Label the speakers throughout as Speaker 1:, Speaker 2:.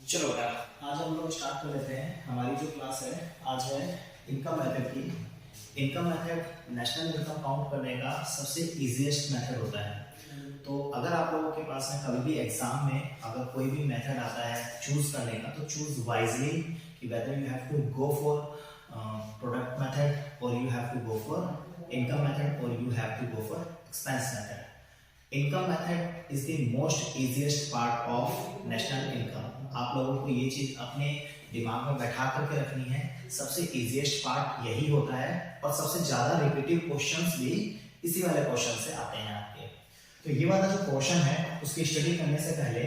Speaker 1: चलो बेटा, आज हम लोग स्टार्ट कर लेते हैं। हमारी जो क्लास है आज है इनकम मेथड की। Income method national income count करने का सबसे इजीएस्ट मेथड होता है। तो अगर आप लोगों के पास में कभी भी एग्जाम में अगर कोई भी मेथड आता है चूज करने का, तो चूज वाइजली कि whether you have to go for product method और you have to go for income method और you have to go for expense method. Income method is the most easiest part of national income. आप लोगों को ये चीज अपने दिमाग में बैठा करके रखनी है। सबसे इजीएस्ट पार्ट यही होता है और सबसे ज्यादा रिपीटिव क्वेश्चंस भी इसी वाले क्वेश्चन से आते हैं आपके। तो ये वाला जो क्वेश्चन है उसकी स्टडी करने से पहले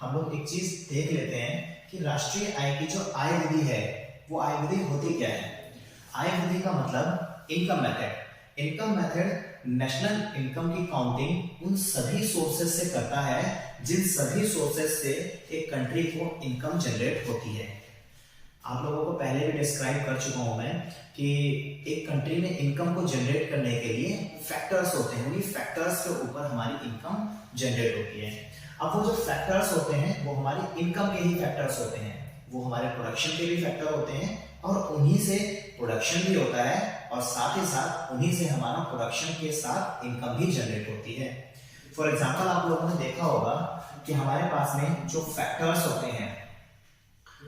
Speaker 1: हम लोग एक चीज देख लेते हैं कि राष्ट्रीय आय की जो आय विधि है वो आय विधि होती क्या है। आय विधि का मतलब income method. Income method national income की काउंटिंग उन सभी सोर्सेस से करता है जिन सभी सोर्सेस से एक कंट्री को इनकम जनरेट होती है। आप लोगों को पहले भी डिस्क्राइब कर चुका हूं मैं कि एक कंट्री में इनकम को जनरेट करने के लिए फैक्टर्स होते हैं। उन्हीं फैक्टर्स के ऊपर हमारी इनकम जनरेट होती है। अब वो जो फैक्टर्स होते हैं वो हमारी इनकम के ही फैक्टर्स होते हैं। वो हमारे प्रोडक्शन के भी फैक्टर होते हैं और उन्हीं से प्रोडक्शन भी होता है और साथ ही साथ उन्हीं से हमारा प्रोडक्शन के साथ इनकम भी जनरेट होती है। फॉर एग्जांपल आप लोगों ने देखा होगा कि हमारे पास में जो फैक्टर्स होते हैं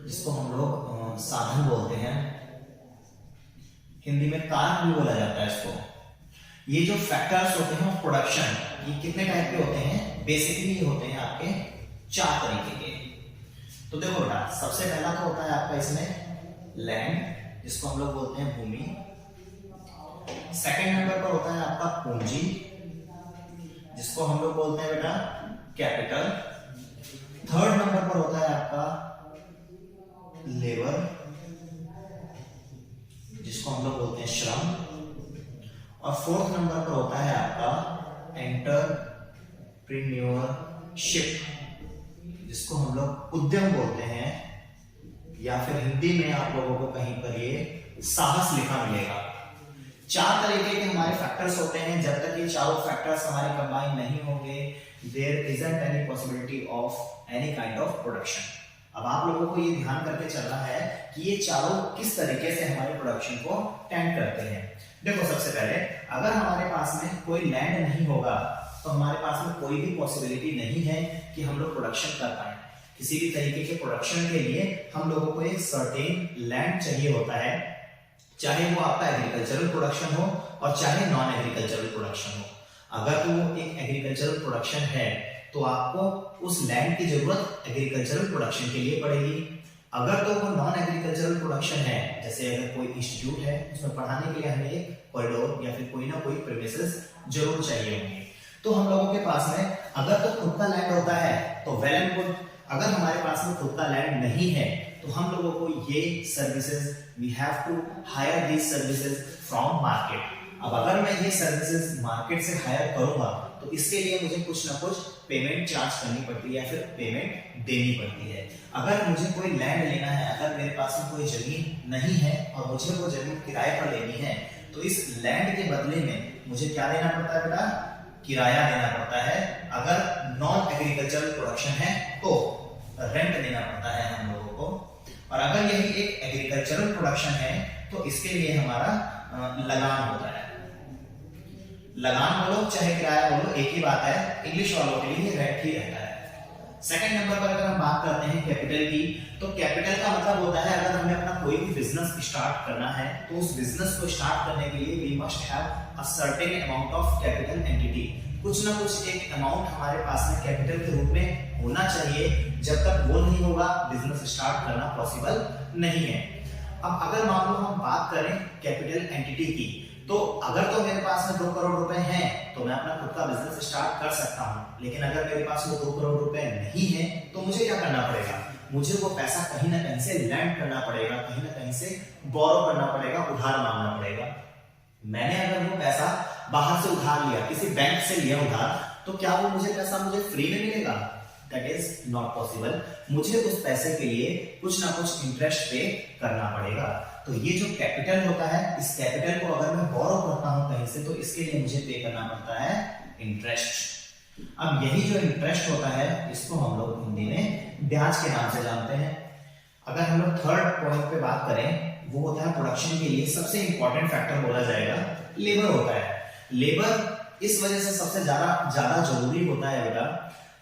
Speaker 1: जिसको हम लोग साधन बोलते हैं, हिंदी में कारक भी बोला जाता है इसको। ये जो फैक्टर्स होते हैं प्रोडक्शन, ये कितने टाइप के होते हैं? बेसिकली होते हैं आपके 4 तरीके के। तो देखो बेटा, सबसे पहला तो होता है आपका इसमें लैंड, जिसको हम लोग बोलते हैं भूमि। सेकंड नंबर पर होता है आपका पूंजी, जिसको हम लोग बोलते हैं बेटा कैपिटल। थर्ड नंबर पर होता है आपका लेबर, जिसको हम लोग बोलते हैं श्रम। और फोर्थ नंबर पर होता है आपका एंटरप्रेन्योरशिप, जिसको हम लोग उद्यम बोलते हैं, या फिर हिंदी में आप लोगों को कहीं पर ये साहस लिखा मिलेगा। 4 तरीके के हमारे फैक्टर्स होते हैं। जब तक ये चारों फैक्टर्स हमारे कंबाइन नहीं होंगे, there isn't any possibility of any kind of production. अब आप लोगों को ये ध्यान करके चलना है कि ये चारों किस तरीके से हमारे प्रोडक्शन को टेंड करते हैं। देखो, सबसे पहले अगर हमारे पास में कोई लैंड नहीं होगा तो हमारे पास में कोई भी पॉसिबिलिटी नहीं है कि हम लोग प्रोडक्शन कर पाए। किसी भी तरीके के प्रोडक्शन के लिए हम लोगों को एक सर्टेन लैंड चाहिए होता है, चाहे वो आपका एग्रीकल्चरल प्रोडक्शन हो और चाहे नॉन एग्रीकल्चरल प्रोडक्शन हो। अगर तो वो एक एग्रीकल्चरल प्रोडक्शन है तो आपको उस लैंड की जरूरत एग्रीकल्चरल प्रोडक्शन के लिए पड़ेगी। अगर तो वो नॉन एग्रीकल्चरल प्रोडक्शन है, जैसे अगर कोई इंस्टीट्यूट है उसमें पढ़ाने के लिए हमें एक कॉरिडोर या फिर कोई ना कोई प्रीमिसेस जरूर चाहिए होंगे। तो हम लोगों के पास में अगर तो खुद का लैंड होता है तो वेल एंड गुड। अगर हमारे पास में खुद का लैंड नहीं है तो हम लोगों को ये services we have to hire these services from market. अब अगर मैं ये सर्विसेज मार्केट से हायर करूंगा तो इसके लिए मुझे कुछ ना कुछ पेमेंट चार्ज करनी पड़ती है या फिर पेमेंट देनी पड़ती है। अगर मुझे कोई लैंड लेना है, अगर मेरे पास में कोई जमीन नहीं है और मुझे वो जमीन किराए पर लेनी है, तो इस लैंड के बदले में मुझे क्या देना पड़ता है बेटा? किराया देना पड़ता है। अगर नॉन एग्रीकल्चरल प्रोडक्शन है तो रेंट देना पड़ता है हम लोगों को। और अगर यही एक एग्रीकल्चरल प्रोडक्शन है तो इसके लिए हमारा लगान होता है। लगान बोलो चाहे किराया बोलो, एक ही बात है। इंग्लिश वालों के लिए रेंट ही रहता है। सेकंड नंबर पर अगर हम बात करते हैं कैपिटल की, तो कैपिटल का मतलब होता है अगर हमें अपना कोई भी बिजनेस स्टार्ट करना है तो उस बिजनेस को स्टार्ट करने के लिए we must have a certain amount of capital entity. कुछ ना कुछ एक अमाउंट हमारे पास में कैपिटल के रूप में होना चाहिए। जब तक वो नहीं होगा बिजनेस स्टार्ट करना पॉसिबल नहीं है। अब अगर मान लो हम बात करें कैपिटल एंटिटी की, तो अगर तो मेरे पास में 2 करोड़ रुपए हैं तो मैं अपना खुद का बिजनेस स्टार्ट कर सकता हूं। लेकिन अगर मेरे पास वो 2 करोड़ रुपए नहीं है तो मुझे क्या करना पड़ेगा? मुझे वो पैसा कहीं ना कहीं से लैंड करना पड़ेगा, कहीं ना कहीं से बोरो करना पड़ेगा, उधार मांगना पड़ेगा। मैंने अगर वो पैसा बाहर से उधार लिया, किसी बैंक से लिया उधार, तो क्या वो पैसा मुझे फ्री में मिलेगा? That is not possible. मुझे उस पैसे के लिए कुछ ना कुछ इंटरेस्ट पे करना पड़ेगा। तो ये जो कैपिटल होता है, इस कैपिटल को अगर मैं बोरो करता हूं कहीं से तो इसके लिए मुझे पे करना पड़ता है इंटरेस्ट। अब यही जो इंटरेस्ट होता है इसको हम लोग हिंदी में ब्याज के नाम से जानते हैं। अगर हम लोग थर्ड पॉइंट पे बात करें, वो होता है प्रोडक्शन के लिए सबसे इंपॉर्टेंट फैक्टर बोला जाएगा लेबर होता है। लेबर इस वजह से सबसे ज्यादा जरूरी होता है बेटा,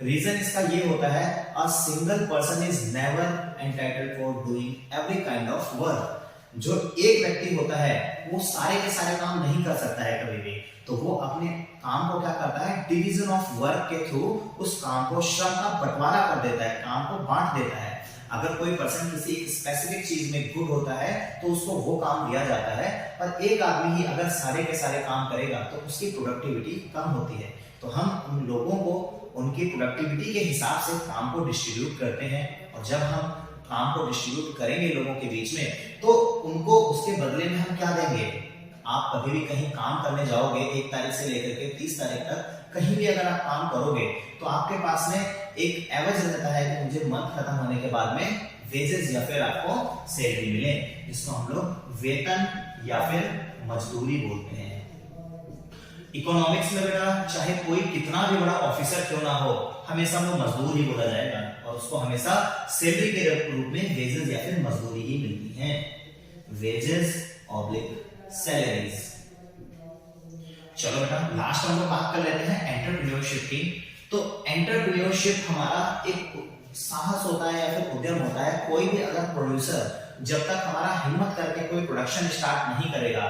Speaker 1: रीजन इसका ये होता है, a single person is never entitled for doing every kind of work. जो एक व्यक्ति होता है वो सारे के सारे काम नहीं कर सकता है कभी भी, तो वो अपने काम को क्या करता है, डिवीजन ऑफ वर्क के थ्रू उस काम को, श्रम का बंटवारा कर देता है, काम को बांट देता है। अगर कोई पर्सन किसी स्पेसिफिक चीज में गुड होता है तो उसको वो काम दिया जाता है, पर एक आदमी ही अगर सारे के सारे काम करेगा तो उसकी प्रोडक्टिविटी कम होती है। तो हम उन लोगों को उनकी प्रोडक्टिविटी के हिसाब से काम को डिस्ट्रीब्यूट करते हैं, और जब हम काम को डिस्ट्रीब्यूट करेंगे लोगों के बीच में तो उनको उसके बदले में हम क्या देंगे। आप कभी भी कहीं काम करने जाओगे 1 तारीख से लेकर के 30 तारीख तक, कहीं भी अगर आप काम करोगे तो आपके पास में एक एवरेज रहता है कि मुझे मंथ खत्म होने के बाद में वेजेस या फिर आपको सैलरी मिले, जिसको हम लोग वेतन या फिर मजदूरी बोलते हैं। इकोनॉमिक्स में बेटा चाहे कोई कितना भी बड़ा ऑफिसर क्यों ना हो, हमेशा वो मजदूर ही बोला जाएगा, और उसको हमेशा सैलरी के रूप में वेजेस या फिर मजदूरी ही मिलती है। Wages oblique salaries. चलो बेटा लास्ट हम लोग बात कर लेते हैं एंटरप्रेन्योरशिप की। तो एंटरप्रेन्योरशिप हमारा एक साहस होता है या फिर उद्यम होता है। कोई भी अगर प्रोड्यूसर जब तक हमारा हिम्मत करके कोई प्रोडक्शन स्टार्ट नहीं करेगा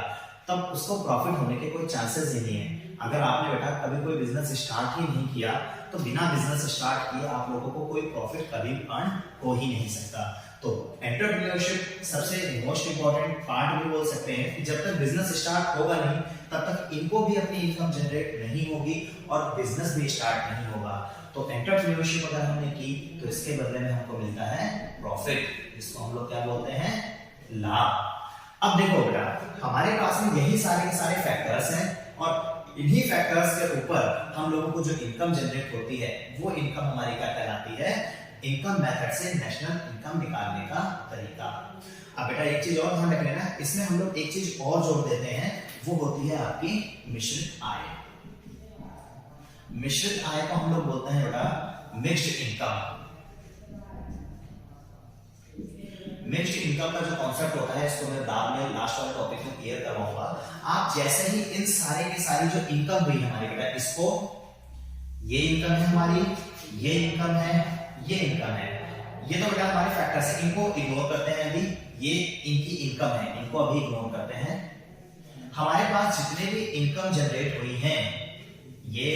Speaker 1: तब उसको प्रॉफिट होने के कोई चांसेस ही नहीं है। अगर आपने बेटा कभी कोई बिजनेस स्टार्ट ही नहीं किया तो बिना बिजनेस स्टार्ट किए आप लोगों को कोई प्रॉफिट कभी अर्न हो ही नहीं सकता। तो एंटरप्रेन्योरशिप सबसे मोस्ट इंपॉर्टेंट पार्ट भी बोल सकते हैं कि जब तक बिजनेस स्टार्ट होगा नहीं तब तक इनको भी अपनी इनकम जनरेट नहीं होगी और बिजनेस भी स्टार्ट नहीं होगा। तो एंटरप्रेन्योरशिप अगर हमने की तो इसके बदले में हमको मिलता है प्रॉफिट, जिसको हम लोग क्या बोलते हैं, लाभ। अब देखो बेटा हमारे पास में यही सारे के सारे फैक्टर्स हैं, और इन्हीं फैक्टर्स के ऊपर हम लोगों को जो इनकम जनरेट होती है वो इनकम हमारी क्या कहलाती है, इनकम मेथड से नेशनल इनकम निकालने का तरीका। अब बेटा एक चीज और ध्यान रख लेना, इसमें हम लोग एक चीज और जोड़ देते हैं, वो होती है आपकी मिश्रित आय। मिश्रित आय को हम लोग बोलते हैं बेटा मिक्स्ड इनकम। मिक्स्ड इनकम का जो कॉन्सेप्ट होता है इसको मैं बाद में लास्ट वाले टॉपिक में क्लियर करवाऊंगा। आप जैसे ही इन सारे की सारी जो इनकम हुई हमारी बेटा, इसको ये इनकम है हमारी, ये इनकम है, ये इनकम है, ये तो बेटा हमारे फैक्टर्स है, इनको इग्नोर करते हैं अभी, ये इनकी इनकम है, इनको अभी इग्नोर करते हैं। हमारे पास जितने भी इनकम जनरेट हुई हैं, ये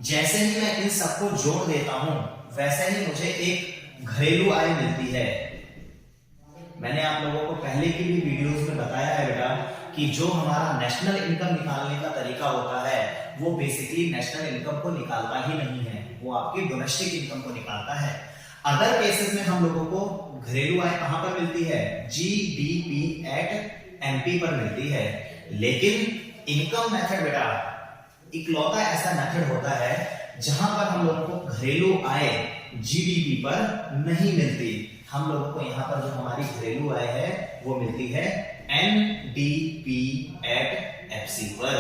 Speaker 1: जैसे ही मैं इन सबको जोड़ देता हूं वैसे ही मुझे एक घरेलू आय मिलती है। मैंने आप लोगों को पहले की भी वीडियोस में बताया है बेटा कि जो हमारा नेशनल इनकम निकालने का तरीका होता है वो बेसिकली नेशनल इनकम को निकालता ही नहीं है, वो आपकी डोमेस्टिक इनकम को निकालता है। अदर केसेस में हम लोगों को घरेलू आय कहां पर मिलती है, जीडीपी एट एमपी पर मिलती है। लेकिन इनकम मेथड बेटा इकलौता ऐसा मेथड होता है जहां पर हम लोगों को घरेलू आय जीडीपी पर नहीं मिलती। हम लोगों को यहाँ पर जो हमारी घरेलू आय है वो मिलती है एनडीपी एट एफसी पर।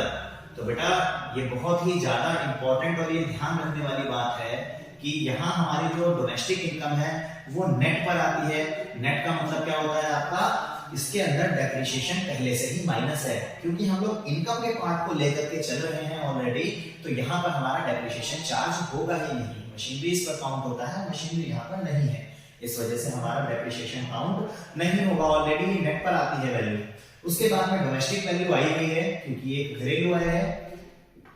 Speaker 1: तो बेटा ये बहुत ही ज्यादा इंपॉर्टेंट और ये ध्यान रखने वाली बात है कि यहाँ हमारी जो डोमेस्टिक इनकम है वो नेट पर आती है। नेट का मतलब क्या होता है आपका, इसके अंदर डेप्रिसिएशन पहले से ही माइनस है, क्योंकि हम लोग इनकम के पार्ट को लेकर के चल रहे हैं ऑलरेडी, तो यहाँ पर हमारा डेप्रिसिएशन चार्ज होगा ही नहीं। मशीनरी इस पर काउंट होता है, मशीनरी यहाँ पर नहीं है, इस वजह से हमारा डेप्रिसिएशन काउंट नहीं होगा, ऑलरेडी नेट पर आती है वैल्यू। उसके बाद में डोमेस्टिक वैल्यू आई हुई है क्योंकि ये घरेलू आय है।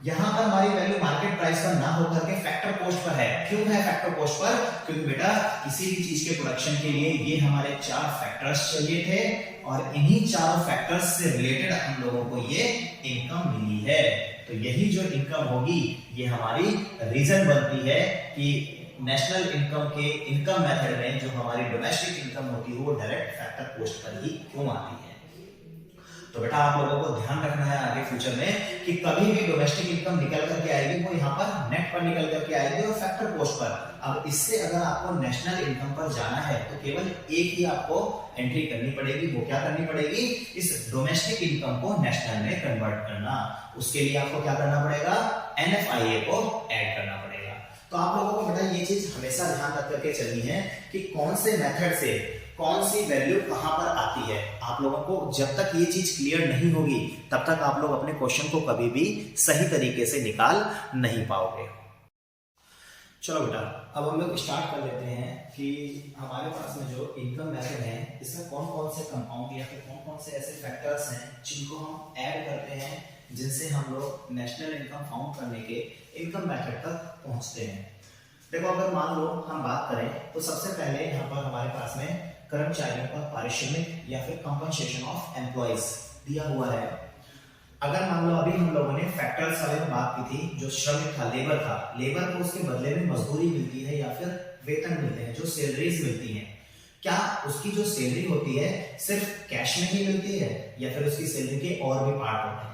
Speaker 1: यहाँ पर हमारी वैल्यू मार्केट प्राइस पर ना होकर के फैक्टर कॉस्ट पर है। क्यों है फैक्टर कॉस्ट पर, क्योंकि बेटा किसी भी चीज के प्रोडक्शन के लिए ये हमारे 4 फैक्टर्स चाहिए थे और इन्हीं चारों फैक्टर्स से रिलेटेड हम लोगों को ये इनकम मिली है। तो यही जो इनकम होगी ये हमारी रीजन बनती है कि नेशनल इनकम के इनकम मेथड में जो हमारी डोमेस्टिक इनकम होती है वो डायरेक्ट फैक्टर कॉस्ट पर ही क्यों आती है। तो बेटा आप लोगों को ध्यान रखना है आगे फ्यूचर में कि कभी भी डोमेस्टिक इनकम निकल करके आएगी वो यहाँ पर नेट पर निकल करके आएगी और फैक्टर पोस्ट पर। अब इससे अगर आपको नेशनल इनकम पर जाना है तो केवल एक ही आपको एंट्री करनी पड़ेगी। वो क्या करनी पड़ेगी? इस डोमेस्टिक इनकम को नेशनल में कन्वर्ट करना। उसके लिए आपको क्या करना पड़ेगा? NFIA को ऐड करना पड़ेगा। तो आप लोगों को बेटा ये चीज हमेशा ध्यान रख करके चलनी है कि कौन से मेथड से कौन सी वैल्यू कहां पर आती है। आप लोगों को जब तक ये चीज क्लियर नहीं होगी तब तक आप लोग अपने क्वेश्चन को कभी भी सही तरीके से निकाल नहीं पाओगे। चलो बेटा अब हम लोग स्टार्ट कर लेते हैं कि हमारे पास में जो इनकम मेथड है इसमें कौन कौन से कंपाउंड या फिर कौन कौन से ऐसे फैक्टर्स हैं जिनको हम ऐड करते हैं जिनसे हम लोग नेशनल इनकम फाउंड करने के इनकम मेथड तक पहुंचते हैं। देखो अगर मान लो हम बात करें तो सबसे पहले यहाँ पर हमारे पास में कर्मचारियों का पारिश्रमिक या फिर कंपनसेशन ऑफ एम्प्लॉइज दिया हुआ है। अगर मान लो अभी हम लोगों ने फैक्टर्स वाले में बात की थी, जो श्रमिक था, लेबर को उसके बदले में मजदूरी मिलती है या फिर वेतन मिलते हैं, जो सैलरीज मिलती हैं। क्या उसकी जो सैलरी होती है सिर्फ कैश में ही मिलती है या फिर उसकी सैलरी के और भी पार्ट होते हैं?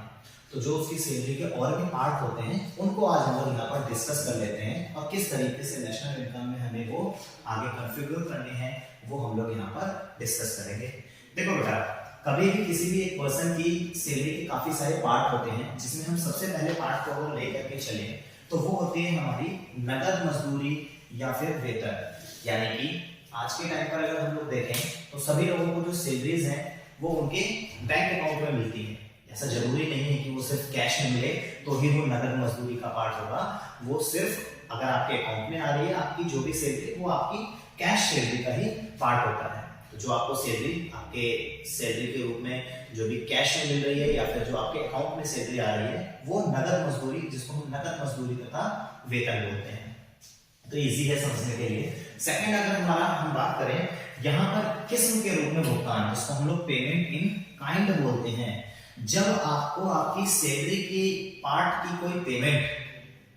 Speaker 1: तो जो उसकी सैलरी के और भी पार्ट होते हैं उनको आज हम लोग यहाँ पर डिस्कस कर लेते हैं और किस तरीके से नेशनल इनकम में हमें वो आगे कॉन्फ़िगर करने हैं वो हम लोग यहाँ पर डिस्कस करेंगे। देखो बेटा कभी भी किसी भी एक पर्सन की सैलरी के काफी सारे पार्ट होते हैं जिसमें हम सबसे पहले पार्ट को अगर लेकर के चले तो वो होती है हमारी नगद मजदूरी या फिर वेतन। यानी कि आज के टाइम पर अगर हम लोग देखें तो सभी लोगों को जो सैलरीज हैं वो उनके बैंक अकाउंट में मिलती है। ऐसा जरूरी नहीं है कि वो सिर्फ कैश में मिले तो ही वो नगद मजदूरी का पार्ट होगा। वो सिर्फ अगर आपके अकाउंट में आ रही है आपकी जो भी सैलरी वो आपकी कैश सैलरी का ही पार्ट होता है। तो जो आपको सैलरी आपके सैलरी के रूप में जो भी कैश में मिल रही है या फिर जो आपके अकाउंट में सैलरी आ रही है वो नगद मजदूरी, जिसको हम नगद मजदूरी तथा वेतन बोलते हैं। तो इजी है समझने के लिए। सेकंड अगर हम बात करें यहाँ पर किस्म के रूप में भुगतान, जिसको हम लोग पेमेंट इन काइंड बोलते हैं। जब आपको आपकी सैलरी की पार्ट की कोई पेमेंट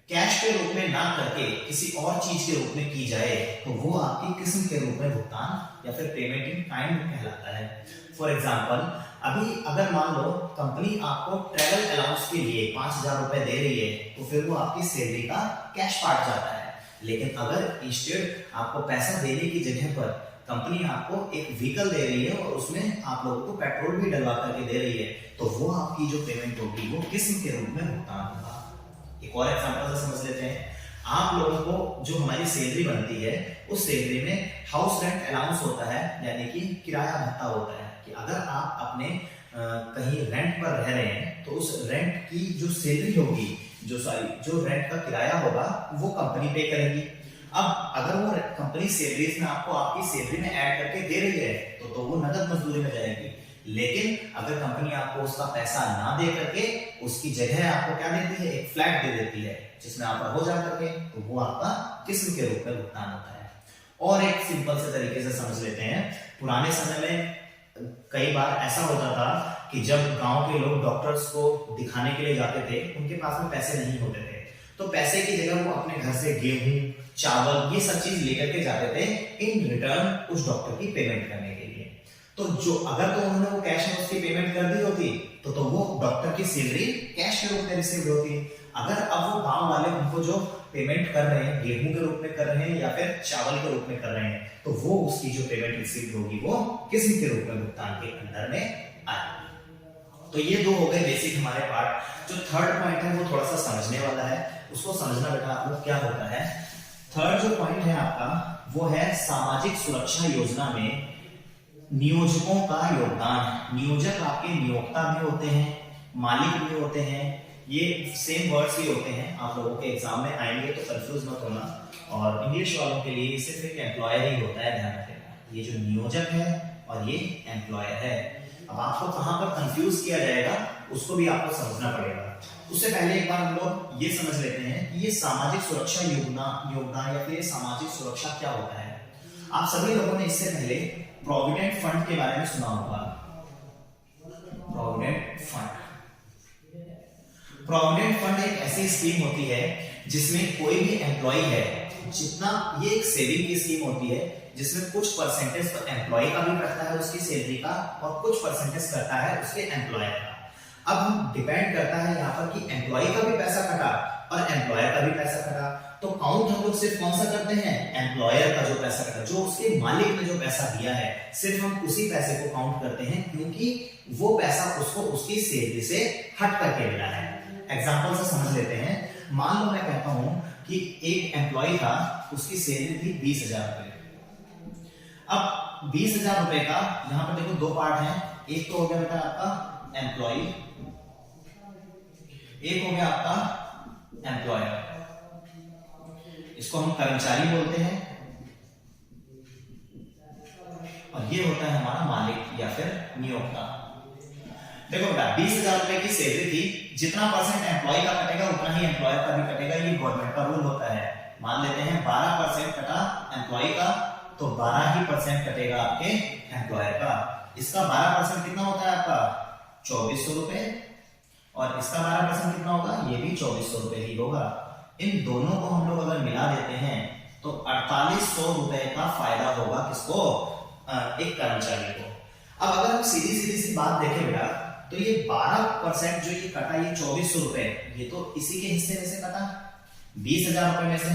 Speaker 1: कैश के रूप में ना करके किसी और चीज के रूप में की जाए तो वो आपकी किस्म के रूप में भुगतान या फिर पेमेंट इन काइंड कहलाता है। फॉर एग्जांपल अभी अगर मान लो कंपनी आपको ट्रैवल अलाउंस के लिए 5,000 रुपए दे रही है तो फिर वो आपकी सैलरी का कैश पार्ट जाता है। लेकिन अगर इंस्टेड आपको पैसा देने की जगह पर कंपनी आपको एक व्हीकल दे रही है और उसमें आप लोगों को पेट्रोल भी डलवा करके दे रही है तो वो आपकी जो पेमेंट होगी वो किस्म के रूप में भुगतान होगा। एक और एग्जांपल से समझ लेते हैं। आप लोगों को जो हमारी सैलरी बनती है उस सैलरी में हाउस रेंट अलाउंस होता है, यानी कि किराया भत्ता होता है कि अगर आप अपने कहीं रेंट पर रह रहे हैं तो उस रेंट की जो सैलरी होगी, जो रेंट का किराया होगा वो कंपनी पे करेगी। अब अगर वो कंपनी सैलरीज में आपको आपकी सैलरी में ऐड करके दे रही है तो वो नगद मजदूरी में जाएगी। लेकिन अगर कंपनी आपको उसका पैसा ना दे करके उसकी जगह आपको क्या देती है, एक फ्लैट दे देती है जिसमें आप रहो जा करके, तो वो आपका किस्म के रूप में भुगतान होता है। और एक सिंपल से तरीके से समझ लेते हैं। पुराने समय में कई बार ऐसा होता था कि जब गांव के लोग डॉक्टर्स को दिखाने के लिए जाते थे उनके पास में पैसे नहीं होते थे तो पैसे की जगह वो अपने घर से गेहूं, चावल ये सब चीज लेकर के जाते थे इन रिटर्न उस डॉक्टर की पेमेंट करने के लिए। तो जो अगर तो उन्होंने वो कैश में उसकी पेमेंट कर दी होती तो वो डॉक्टर की सैलरी कैश के रूप में रिसीव होती। अगर अब वो गांव वाले उनको जो पेमेंट कर रहे हैं गेहूं के रूप में कर रहे हैं या फिर चावल के रूप में कर रहे हैं तो वो उसकी जो पेमेंट रिसीव होगी वो किसी के रूप में भुगतान के अंदर में आएगी। तो ये दो हो गए बेसिक हमारे पार्ट। जो थर्ड पॉइंट है वो थोड़ा सा समझने वाला है, उसको समझना बेटा आप लोग क्या होता है। थर्ड जो पॉइंट है आपका वो है सामाजिक सुरक्षा योजना में नियोजकों का योगदान। नियोजक आपके नियोक्ता भी होते हैं, मालिक भी होते हैं, ये सेम वर्ड्स ही होते हैं। आप लोगों के एग्जाम में आएंगे तो कंफ्यूज मत होना। और इंग्लिश वालों के लिए सिर्फ एक एम्प्लॉयर ही होता है, ध्यान रखना। ये जो नियोजक है और ये एम्प्लॉयर है। अब आपको कहां पर कंफ्यूज किया जाएगा उसको भी आपको समझना पड़ेगा। उससे पहले एक बार हम लोग ये समझ लेते हैं कि ये सामाजिक सुरक्षा योगदान या फिर सामाजिक सुरक्षा क्या होता है। आप सभी लोगों ने इससे पहले प्रोविडेंट फंड के बारे में सुना होगा। प्रोविडेंट फंड एक ऐसी स्कीम होती है जिसमें कोई भी एम्प्लॉय है जितना, ये एक सेविंग की स्कीम होती है जिसमें कुछ परसेंटेज तो एम्प्लॉय का भी कटता है उसकी सैलरी का और कुछ परसेंटेज करता है उसके एम्प्लॉयर का। अब हम डिपेंड करता है यहाँ पर कि एम्प्लॉय का भी पैसा कटा और एम्प्लॉयर का भी पैसा कटा, तो काउंट हम लोग सिर्फ कौन सा करते हैं, एम्प्लॉयर का जो पैसा कटा, जो उसके मालिक ने जो पैसा दिया है, सिर्फ हम उसी पैसे को काउंट करते हैं क्योंकि वो पैसा उसको उसकी सैलरी से हट करके मिला है। एग्जांपल से समझ लेते हैं। मान लो मैं कहता हूं कि एक एम्प्लॉय था, उसकी सैलरी थी 20,000 रुपए। अब 20,000 रुपए का यहां पर देखो दो पार्ट हैं, एक तो हो गया बेटा आपका एम्प्लॉय, एक हो गया आपका एम्प्लॉयर, इसको हम कर्मचारी बोलते हैं, और ये होता है हमारा मालिक या फिर नियोक्ता। देखो बेटा 20,000 रुपए की सैलरी थी, जितना परसेंट एम्प्लॉय का कटेगा उतना ही एम्प्लॉयर का भी कटेगा, ये गवर्नमेंट का रूल होता है। मान लेते हैं 12% कटा एम्प्लॉय का, तो 12% कटेगा आपके एम्प्लॉयर का। इसका 12% कितना होता है आपका 2400 रुपए, और इसका 12% कितना होगा, ये भी 2400 रुपए ही होगा। इन दोनों को हम लोग अगर मिला देते हैं तो 4800 रुपए का फायदा होगा किसको, एक कर्मचारी को। अब अगर हम सीधी सी बात देखें बेटा, तो ये 12% जो ये कटा, ये 2400 रुपए, ये तो इसी के हिस्से में से कटा। 20,000 रुपए में से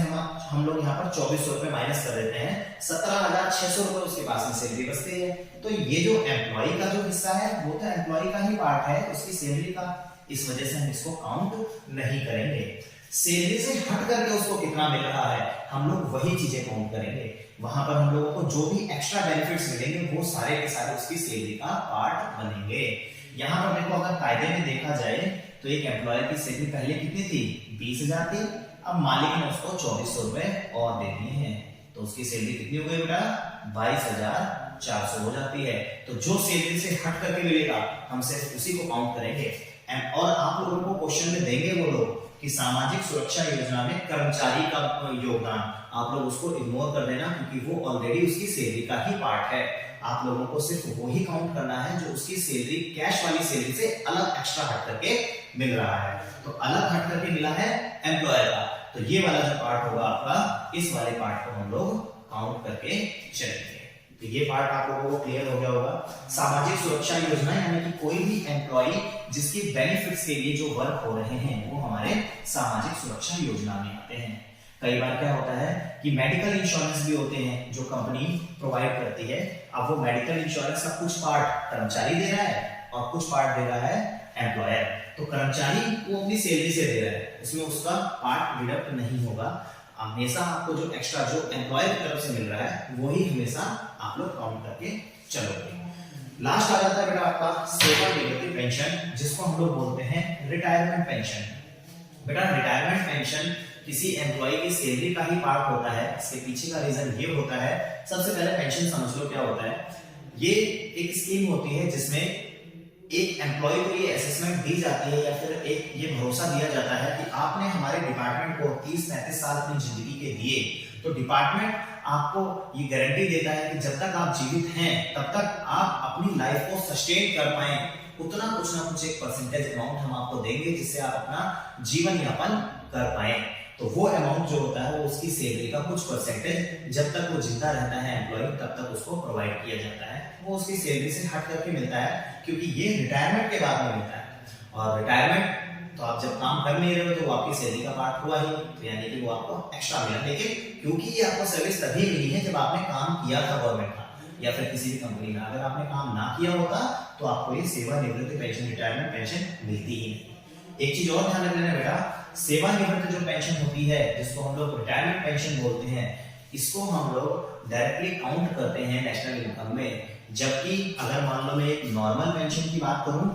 Speaker 1: हम लोग यहाँ पर 2400 रुपए माइनस कर देते हैं, 17,600 रुपए उसके पास में सैलरी बचती है। तो ये जो एम्प्लॉय का जो हिस्सा है वो तो एम्प्लॉय का ही पार्ट है उसकी सैलरी का, इस वजह से हम इसको काउंट नहीं करेंगे। सैलरी से हट करके उसको कितना मिल रहा है हम लोग वही चीजें काउंट करेंगे। वहां पर हम लोगों को जो भी एक्स्ट्रा बेनिफिट्स मिलेंगे वो सारे के सारे उसकी सैलरी का पार्ट बनेंगे। यहाँ पर देखो अगर कायदे में देखा जाए तो एक एम्प्लॉयर की सैलरी पहले कितनी थी, 20,000 थी, अब मालिक ने उसको 2400 रुपए और दे दिए हैं, तो उसकी सैलरी कितनी हो गई बेटा, 22,400 हो जाती है। तो जो सैलरी से हट करके मिलेगा हम सिर्फ उसी को काउंट करेंगे। और आप लोगों को क्वेश्चन में देंगे वो लोग कि सामाजिक सुरक्षा योजना में कर्मचारी का योगदान, आप लोग उसको इग्नोर कर देना क्योंकि वो ऑलरेडी उसकी सैलरी का ही पार्ट है। आप लोगों को सिर्फ वो ही काउंट करना है जो उसकी सैलरी, कैश वाली सैलरी से अलग एक्स्ट्रा हट करके मिल रहा है। तो अलग हट करके मिला है एम्प्लॉयर का, तो ये वाला जो पार्ट होगा आपका, इस वाले पार्ट को हम लोग काउंट करके चलेंगे। तो ये पार्ट आप लोगों को क्लियर हो गया होगा। सामाजिक सुरक्षा योजना यानी कि कोई भी एम्प्लॉय जिसकी बेनिफिट्स के लिए जो वर्क हो रहे हैं वो हमारे सामाजिक सुरक्षा योजना में आते हैं। कई बार क्या होता है कि मेडिकल इंश्योरेंस भी होते हैं जो कंपनी प्रोवाइड करती है। अब वो मेडिकल इंश्योरेंस का कुछ पार्ट कर्मचारी दे रहा है और कुछ पार्ट दे रहा है एम्प्लॉयर। तो कर्मचारी वो अपनी सैलरी से दे रहा है, उसमें उसका पार्ट डिडक्ट नहीं होगा। हमेशा आपको जो एक्स्ट्रा जो एम्प्लॉयर की तरफ से मिल रहा है वही हमेशा आप लोग काउंट करके चलोगे। लास्ट आ जाता है बेटा आपका सेवानिवृत्ति पेंशन, जिसको हम लोग बोलते हैं रिटायरमेंट पेंशन। बेटा रिटायरमेंट पेंशन किसी एम्प्लॉय की सैलरी का ही पार्ट होता है। इसके पीछे का रीजन ये होता है, सबसे पहले पेंशन समझ लो क्या होता है। ये एक स्कीम होती है जिसमें एक एम्प्लॉय को ये असेसमेंट दी जाती है या फिर एक ये भरोसा दिया जाता है कि आपने हमारे डिपार्टमेंट को 30-35 साल अपनी जिंदगी के दिए, तो डिपार्टमेंट आपको ये गारंटी देता है कि जब तक आप जीवित हैं तब तक आप अपनी लाइफ को सस्टेन कर पाए, उतना कुछ ना कुछ एक परसेंटेज अमाउंट हम आपको देंगे जिससे आप अपना जीवन यापन कर पाए। तो वो अमाउंट जो होता है वो उसकी सैलरी का कुछ परसेंटेज जब तक वो जिंदा रहता है एम्प्लॉय तब तक उसको प्रोवाइड किया जाता है। वो उसकी सैलरी से हट करके मिलता है क्योंकि ये रिटायरमेंट के बाद में मिलता है। और रिटायरमेंट तो आप जब काम कर नहीं रहे हो तो वो आपकी सैलरी का पार्ट हुआ ही, तो यानी कि वो आपको एक्स्ट्रा मिला। लेकिन क्योंकि ये आपको सर्विस तभी मिली है जब आपने काम किया था गवर्नमेंट का या फिर किसी भी कंपनी में। अगर आपने काम ना किया होता तो आपको ये सेवानिवृत्ति पेंशन, रिटायरमेंट पेंशन मिलती ही नहीं। एक चीज और ध्यान रखना बेटा, सेवानिवृत्त जो पेंशन होती है जिसको हम लोग रिटायरमेंट पेंशन बोलते हैं, इसको हम लोग डायरेक्टली काउंट करते हैं नेशनल इनकम में। जबकि अगर मान लो मैं एक नॉर्मल पेंशन की बात करूं,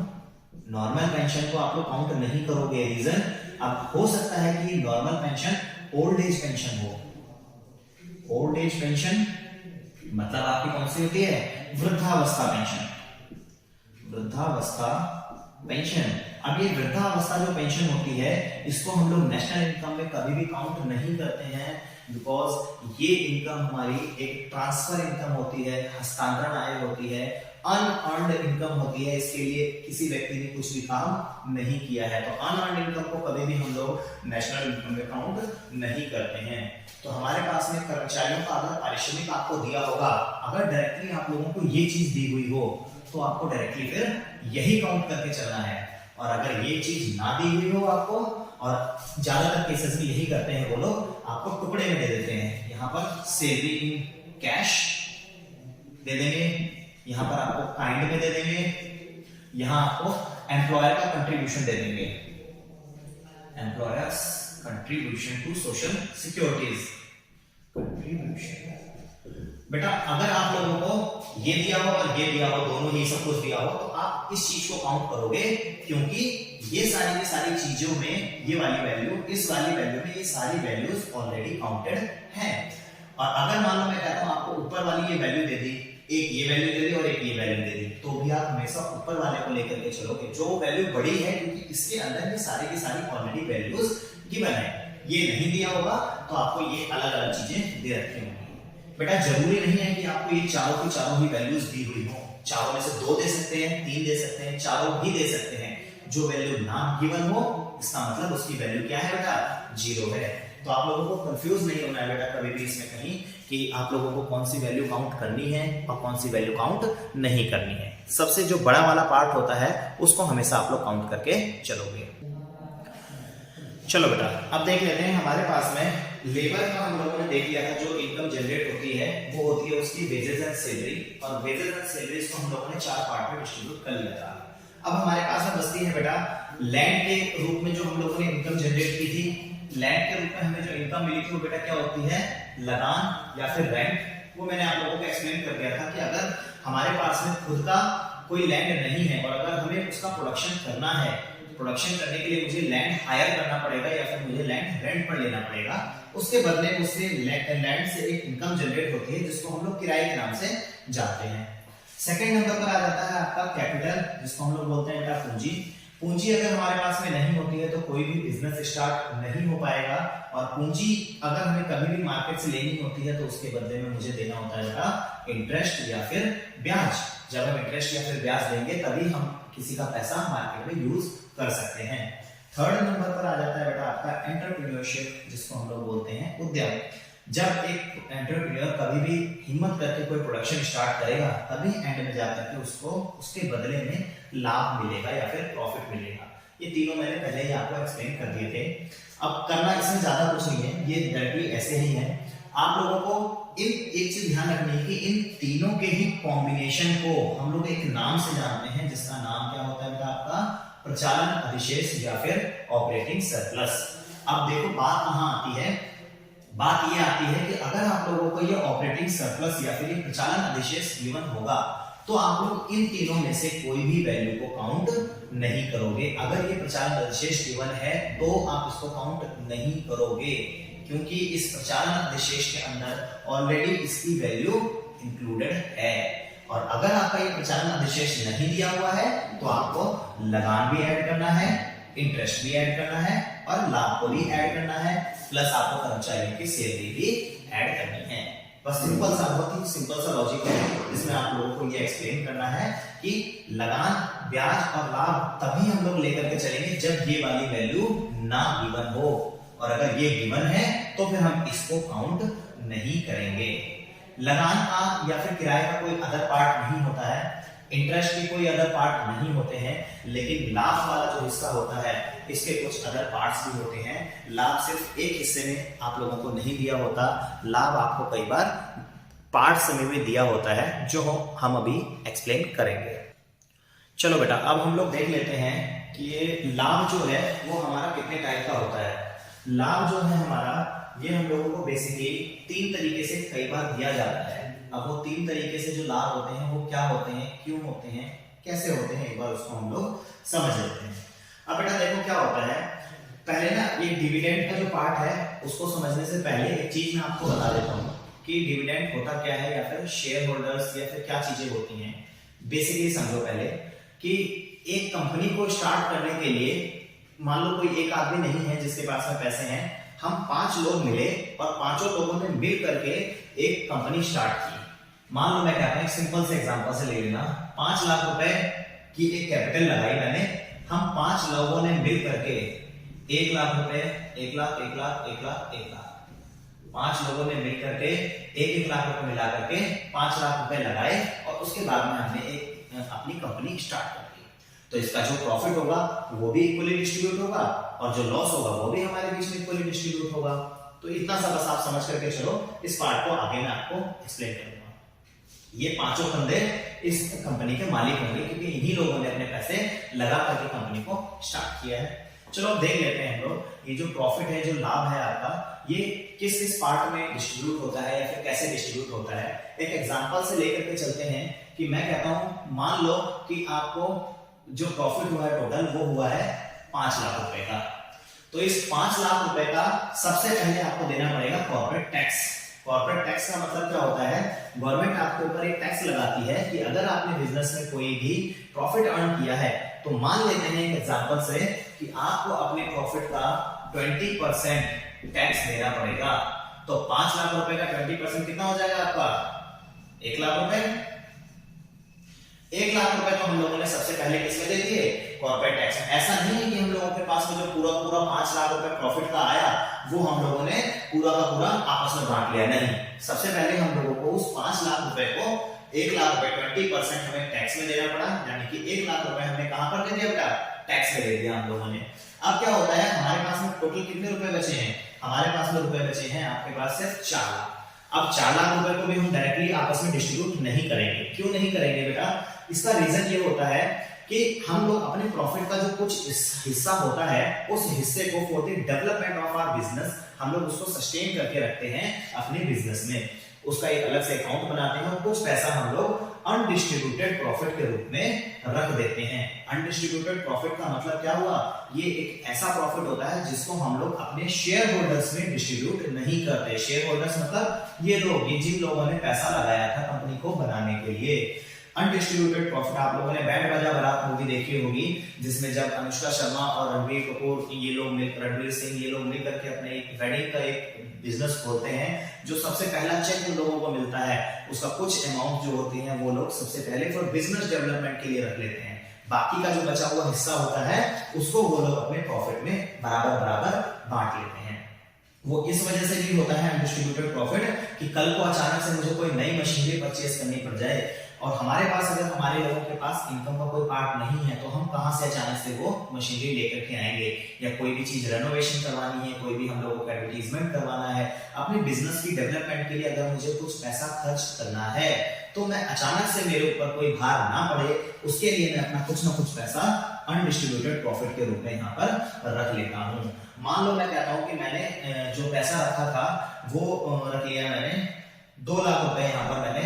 Speaker 1: नॉर्मल पेंशन को आप लोग काउंट नहीं करोगे। रीजन, अब हो सकता है कि normal pension old age pension हो। ओल्ड एज पेंशन मतलब आपकी कौन सी होती है, वृद्धावस्था पेंशन। वृद्धावस्था पेंशन, अब ये वृद्धावस्था जो पेंशन होती है इसको हम लोग नेशनल इनकम में कभी भी काउंट नहीं करते हैं, बिकॉज ये इनकम हमारी एक ट्रांसफर इनकम होती है, हस्तांतरण आय होती है। अनअर्न्ड इनकम होती है, इसके लिए किसी व्यक्ति ने कुछ भी काम नहीं किया है। तो अनअर्न्ड इनकम को कभी भी हम लोग नेशनल इनकम में काउंट नहीं करते हैं। तो हमारे पास में कर्मचारियों का अगर पारिश्रमिक आपको दिया होगा, अगर डायरेक्टली आप लोगों को ये चीज दी हुई हो तो आपको डायरेक्टली फिर यही काउंट करके चलना है। और अगर ये चीज ना दी हुई हो आपको, और ज्यादातर केसेस में यही करते हैं वो लोग, आपको टुकड़े में दे देते हैं। यहाँ पर सैलरी इन कैश दे देंगे, यहाँ पर आपको काइंड में दे देंगे, यहाँ आपको एम्प्लॉयर का कंट्रीब्यूशन दे देंगे, employers contribution to social securities contribution. बेटा अगर आप लोगों को ये दिया हो और ये दिया हो, दोनों ही सब कुछ दिया हो, तो आप इस चीज को काउंट करोगे, क्योंकि ये सारी की सारी चीजों में ये वाली वैल्यू, इस वाली वैल्यू में ये सारी वैल्यूज ऑलरेडी काउंटेड हैं। और अगर मान लो मैं कहता हूं आपको ऊपर वाली ये वैल्यू दे दी, एक ये वैल्यू दे दी और एक ये वैल्यू दे दी, तो भी आप हमेशा ऊपर वाले को लेकर के चलोगे, जो वैल्यू बड़ी है, क्योंकि इसके अंदर ये सारी की सारी ऑलरेडी वैल्यूज गिवन है। ये नहीं दिया होगा तो आपको ये अलग अलग चीजें दे रखी होंगी। बेटा जरूरी नहीं है कि आपको ये चारों की चारों ही वैल्यूज दी हुई हो, चारों में से 2 दे सकते हैं, 3 दे सकते हैं, चारों भी दे सकते हैं। जो वैल्यू ना गिवन हो, इसका मतलब उसकी वैल्यू क्या है बेटा, 0 है। तो आप लोगों को कंफ्यूज नहीं होना है बेटा कभी भी इसमें कहीं, कि आप लोगों को कौन सी वैल्यू काउंट करनी है और कौन सी वैल्यू काउंट नहीं करनी है। सबसे जो बड़ा वाला पार्ट होता है उसको हमेशा आप लोग काउंट करके चलोगे। चलो बेटा अब देख लेते हैं, हमारे पास में लेबर का हम लोगों ने देख लिया था, जो इनकम जनरेट होती है वो होती है उसकी वेजेस एंड सैलरी, और वेजेस एंड सैलरीज को हम लोगों ने 4 पार्ट में डिस्ट्रीब्यूट कर लिया था। अब हमारे पास में बचती है बेटा लैंड के रूप में जो हम लोगों ने इनकम जनरेट की थी। लैंड के रूप में हमें जो इनकम मिली थी वो बेटा क्या होती है, लगान या फिर रेंट। वो मैंने आप लोगों को एक्सप्लेन कर दिया था कि अगर हमारे पास में खुद का कोई लैंड नहीं है और अगर हमें उसका प्रोडक्शन करना है, प्रोडक्शन करने के लिए मुझे लैंड हायर करना पड़ेगा या फिर मुझे लैंड रेंट पर लेना पड़ेगा। उसके बदले उससे लैंड से एक इनकम जनरेट होती है जिसको हम लोग किराए के नाम से जानते हैं। सेकंड नंबर पर आ जाता है आपका कैपिटल, जिसको हम लोग बोलते हैं बेटा पूंजी। पूंजी अगर हमारे पास में नहीं होती है तो कोई भी बिजनेस स्टार्ट नहीं हो पाएगा, और पूंजी अगर हमें कभी भी मार्केट से लेनी होती है तो उसके बदले में मुझे देना होता है बेटा इंटरेस्ट या फिर ब्याज। जब हम इंटरेस्ट या फिर ब्याज देंगे तभी हम किसी का पैसा मार्केट में यूज कर सकते हैं। थर्ड नंबर पर आ जाता है बेटा आपका एंटरप्रेन्योरशिप, जिसको हम लोग बोलते हैं उद्यम। जब एक एंटरप्रेन्योर कभी भी हिम्मत करके कोई प्रोडक्शन स्टार्ट करेगा तभी एंड में जाकर के उसको उसके बदले में लाभ मिलेगा या फिर प्रॉफिट मिलेगा। ये तीनों मैंने पहले ही आपको एक्सप्लेन कर दिए थे। अब करना इसमें ज्यादा कुछ नहीं है, ये डायरेक्टली ऐसे ही है। आप लोगों को एक चीज ध्यान रखनी है कि इन तीनों के ही कॉम्बिनेशन को हम लोग एक नाम से जानते हैं, जिसका नाम क्या होता है बेटा आपका प्रचालन अधिशेष या फिर ऑपरेटिंग सरप्लस। अब देखो बात कहां आती है, बात ये आती है कि अगर आप लोगों को ये ऑपरेटिंग सरप्लस या फिर ये प्रचालन अधिशेष गिवन होगा तो आप लोग इन तीनों में से कोई भी वैल्यू को काउंट नहीं करोगे। अगर ये प्रचालन अधिशेष गिवन है तो आप इसको काउंट नहीं करोगे, क्योंकि इस प्रचालन अधिशेष के अंदर ऑलरेडी इसकी वैल्यू इंक्लूडेड है। और अगर आपका ये प्रचालन अधिशेष नहीं दिया हुआ है तो आपको लगान भी ऐड करना है, इंटरेस्ट भी ऐड करना है और लाभ को भी ऐड करना है, प्लस आपको कर्मचारियों की सैलरी भी ऐड करनी है। बस सिंपल सा, बहुत ही सिंपल सा लॉजिक है, इसमें आप लोगों को ये एक्सप्लेन करना है कि लगान, ब्याज और लाभ तभी हम लोग लेकर के चलेंगे जब ये वाली वैल्यू ना गिवन हो, और अगर ये गिवन है तो फिर हम इसको काउंट नहीं करेंगे। लगान का या फिर किराए का कोई अदर पार्ट नहीं होता है, इंटरेस्ट के कोई अदर पार्ट नहीं होते हैं, लेकिन लाभ वाला जो हिस्सा होता है इसके कुछ अदर पार्ट्स भी होते हैं। लाभ सिर्फ एक हिस्से में आप लोगों को नहीं दिया होता, लाभ आपको कई बार पार्ट्स में भी दिया होता है, जो हम अभी एक्सप्लेन करेंगे। चलो बेटा अब हम लोग देख लेते हैं कि ये लाभ जो है वो हमारा कितने टाइप का होता है। लाभ जो है हमारा, ये हम लोगों को बेसिकली 3 तरीके से कई बार दिया जाता है। अब वो 3 तरीके से जो लाभ होते हैं वो क्या होते हैं, क्यों होते हैं, कैसे होते हैं, एक बार उसको हम लोग समझ लेते हैं। अब बेटा देखो क्या होता है, पहले ना ये डिविडेंड का जो पार्ट है उसको समझने से पहले एक चीज मैं आपको बता देता हूँ कि डिविडेंड होता क्या है या फिर शेयर होल्डर्स या फिर क्या चीजें होती हैं। बेसिकली समझो पहले कि एक कंपनी को स्टार्ट करने के लिए मान लो कोई एक आदमी नहीं है जिसके पास में पैसे हैं, हम 5 लोग मिले और 5 लोगों ने मिल करके एक कंपनी स्टार्ट की। मान लो मैं कहता हूं, एक सिंपल से एग्जांपल से ले लेना, 5 लाख रुपए की एक कैपिटल लगाई मैंने, हम 5 लोगों ने मिल करके 1 लाख रुपए, 1 लाख, 1 लाख, 1 लाख, 1 लाख, 5 लोगों ने मिल करके 1 लाख रुपए मिला करके 5 लाख रुपए लगाए, और उसके बाद में हमने एक अपनी कंपनी स्टार्ट कर दी। तो इसका जो प्रॉफिट होगा वो भी इक्वली डिस्ट्रीब्यूट होगा, और जो लॉस होगा वो भी हमारे बीच में इक्वली डिस्ट्रीब्यूट होगा। तो इतना सा बस आप समझ करके चलो, इस पार्ट को आगे मैं आपको एक्सप्लेन करूंगा। ये पांचों बंदे इस कंपनी के मालिक होंगे, क्योंकि इन्हीं लोगों ने अपने पैसे लगा करके कंपनी को स्टार्ट किया है। चलो देख लेते हैं हम लोग, ये जो प्रॉफिट है, जो लाभ है आपका, ये किस किस पार्ट में डिस्ट्रीब्यूट होता है या फिर कैसे डिस्ट्रीब्यूट होता है। एक एग्जांपल से लेकर के चलते हैं कि मैं कहता हूं, मान लो कि आपको जो प्रॉफिट हुआ है टोटल, वो हुआ है 5 लाख रुपए का। तो इस 5 लाख रुपए का सबसे पहले आपको देना पड़ेगा कॉर्पोरेट टैक्स। कॉर्पोरेट टैक्स का मतलब क्या होता है, गवर्नमेंट आपके ऊपर एक टैक्स लगाती है कि अगर आपने बिजनेस में कोई भी प्रॉफिट अर्न किया है, तो मान लेते हैं एक एग्जांपल से कि आपको अपने प्रॉफिट का 20% टैक्स देना पड़ेगा। तो 5 लाख रुपए का 20% कितना हो जाएगा आपका, 1 लाख रुपए। 1 लाख रुपए तो हम लोगों ने सबसे पहले किसमें दे दिए, कॉर्पोरेट टैक्स में। ऐसा नहीं है कि हम लोगों के पास में जो पूरा 5 लाख रुपए प्रॉफिट का आया, वो हम लोगों ने पूरा का पूरा आपस में बांट लिया, नहीं। सबसे पहले हम लोगों को उस 5 लाख रुपए को 1 लाख रुपए 20% हमें टैक्स में देना पड़ा, यानी कि 1 लाख रुपए हमने कहां पर दे दिया बेटा, टैक्स में दे दिया हम लोगों ने। अब क्या होता है, हमारे पास में टोटल कितने रुपए बचे हैं, हमारे पास में रुपए बचे हैं आपके पास सिर्फ 4 लाख। अब 4 लाख रुपए को भी हम डायरेक्टली आपस में डिस्ट्रीब्यूट नहीं करेंगे। क्यों नहीं करेंगे बेटा, इसका रीजन ये होता है कि हम लोग अपने प्रॉफिट का जो कुछ हिस्सा होता है, उस हिस्से को for the development of our business हम लोग उसको सस्टेन करके रखते हैं अपने बिजनेस में। उसका एक अलग से अकाउंट बनाते हैं और कुछ पैसा हम लोग अनडिस्ट्रीब्यूटेड प्रॉफिट के रूप में रख देते हैं। अनडिस्ट्रीब्यूटेड प्रॉफिट का मतलब क्या हुआ, ये एक ऐसा प्रॉफिट होता है जिसको हम लोग अपने शेयर होल्डर्स में डिस्ट्रीब्यूट नहीं करते। शेयर होल्डर्स मतलब ये लोग, ये जिन लोगों ने पैसा लगाया था कंपनी को बनाने के लिए। अनडिस्ट्रीब्यूटेड प्रॉफिट, आप लोगों ने बैंड बाजा बारात मूवी देखी होगी, जिसमें जब अनुष्का शर्मा और रणवीर कपूर ये लोग रणवीर सिंह ये लोग मिल करके अपने एक वेडिंग का एक बिजनेस खोलते हैं, जो सबसे पहला चेक उन लोगों को मिलता है, उसका कुछ अमाउंट जो होती है वो लोग सबसे पहले फॉर बिजनेस डेवलपमेंट के लिए रख लेते हैं। बाकी का जो बचा हुआ हिस्सा होता है उसको वो लोग अपने प्रॉफिट में बराबर बराबर बांट लेते हैं। वो इस वजह से भी होता है अनडिस्ट्रीब्यूटेड प्रॉफिट कि कल को अचानक से मुझे कोई नई मशीनरी परचेज करनी पड़ जाए, और हमारे पास अगर हमारे लोगों के पास इनकम का कोई पार्ट नहीं है, तो हम कहां से अचानक से वो मशीनरी लेकर के आएंगे, या कोई भी चीज रेनोवेशन करवानी है, कोई भी हम लोगों को एडवर्टाइजमेंट करवाना है, अपने बिजनेस की डेवलपमेंट के लिए अगर मुझे कुछ पैसा खर्च करना है, तो मैं अचानक से मेरे ऊपर कोई भार ना पड़े, उसके लिए मैं अपना कुछ ना कुछ पैसा अनडिस्ट्रीब्यूटेड प्रॉफिट के रूप में यहाँ पर रख लेता हूँ। मान लो मैं कहता हूँ कि मैंने जो पैसा रखा था वो रख लिया मैंने 2 लाख रुपए यहाँ पर मैंने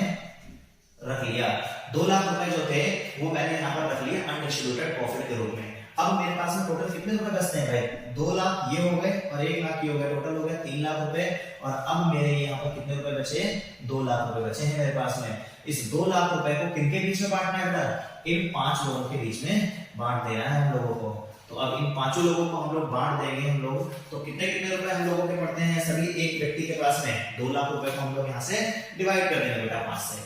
Speaker 1: रख लिया। 2 लाख रुपए जो थे वो मैंने यहाँ पर रख लिया अनडिस्ट्रीब्यूटेड प्रॉफिट के रूप में। अब मेरे पास में टोटल कितने रुपए बचते हैं भाई, 2 लाख ये हो गए और 1 लाख ये हो गए, टोटल हो गया 3 लाख रुपए। और अब मेरे यहाँ पर कितने रुपए बचे, 2 लाख रुपए बचे हैं मेरे पास में। इस 2 लाख रुपए को किनके बीच में बांटना है बेटा, इन 5 लोगों के बीच में बांट देना है हम लोगों को। तो अब इन 5 लोगों को हम लोग बांट देंगे हम लोग, तो कितने कितने रुपए हम लोगों के पड़ते हैं, सभी एक व्यक्ति के पास में 2 लाख रुपए को हम लोग यहाँ से डिवाइड कर देंगे बेटा 5 से।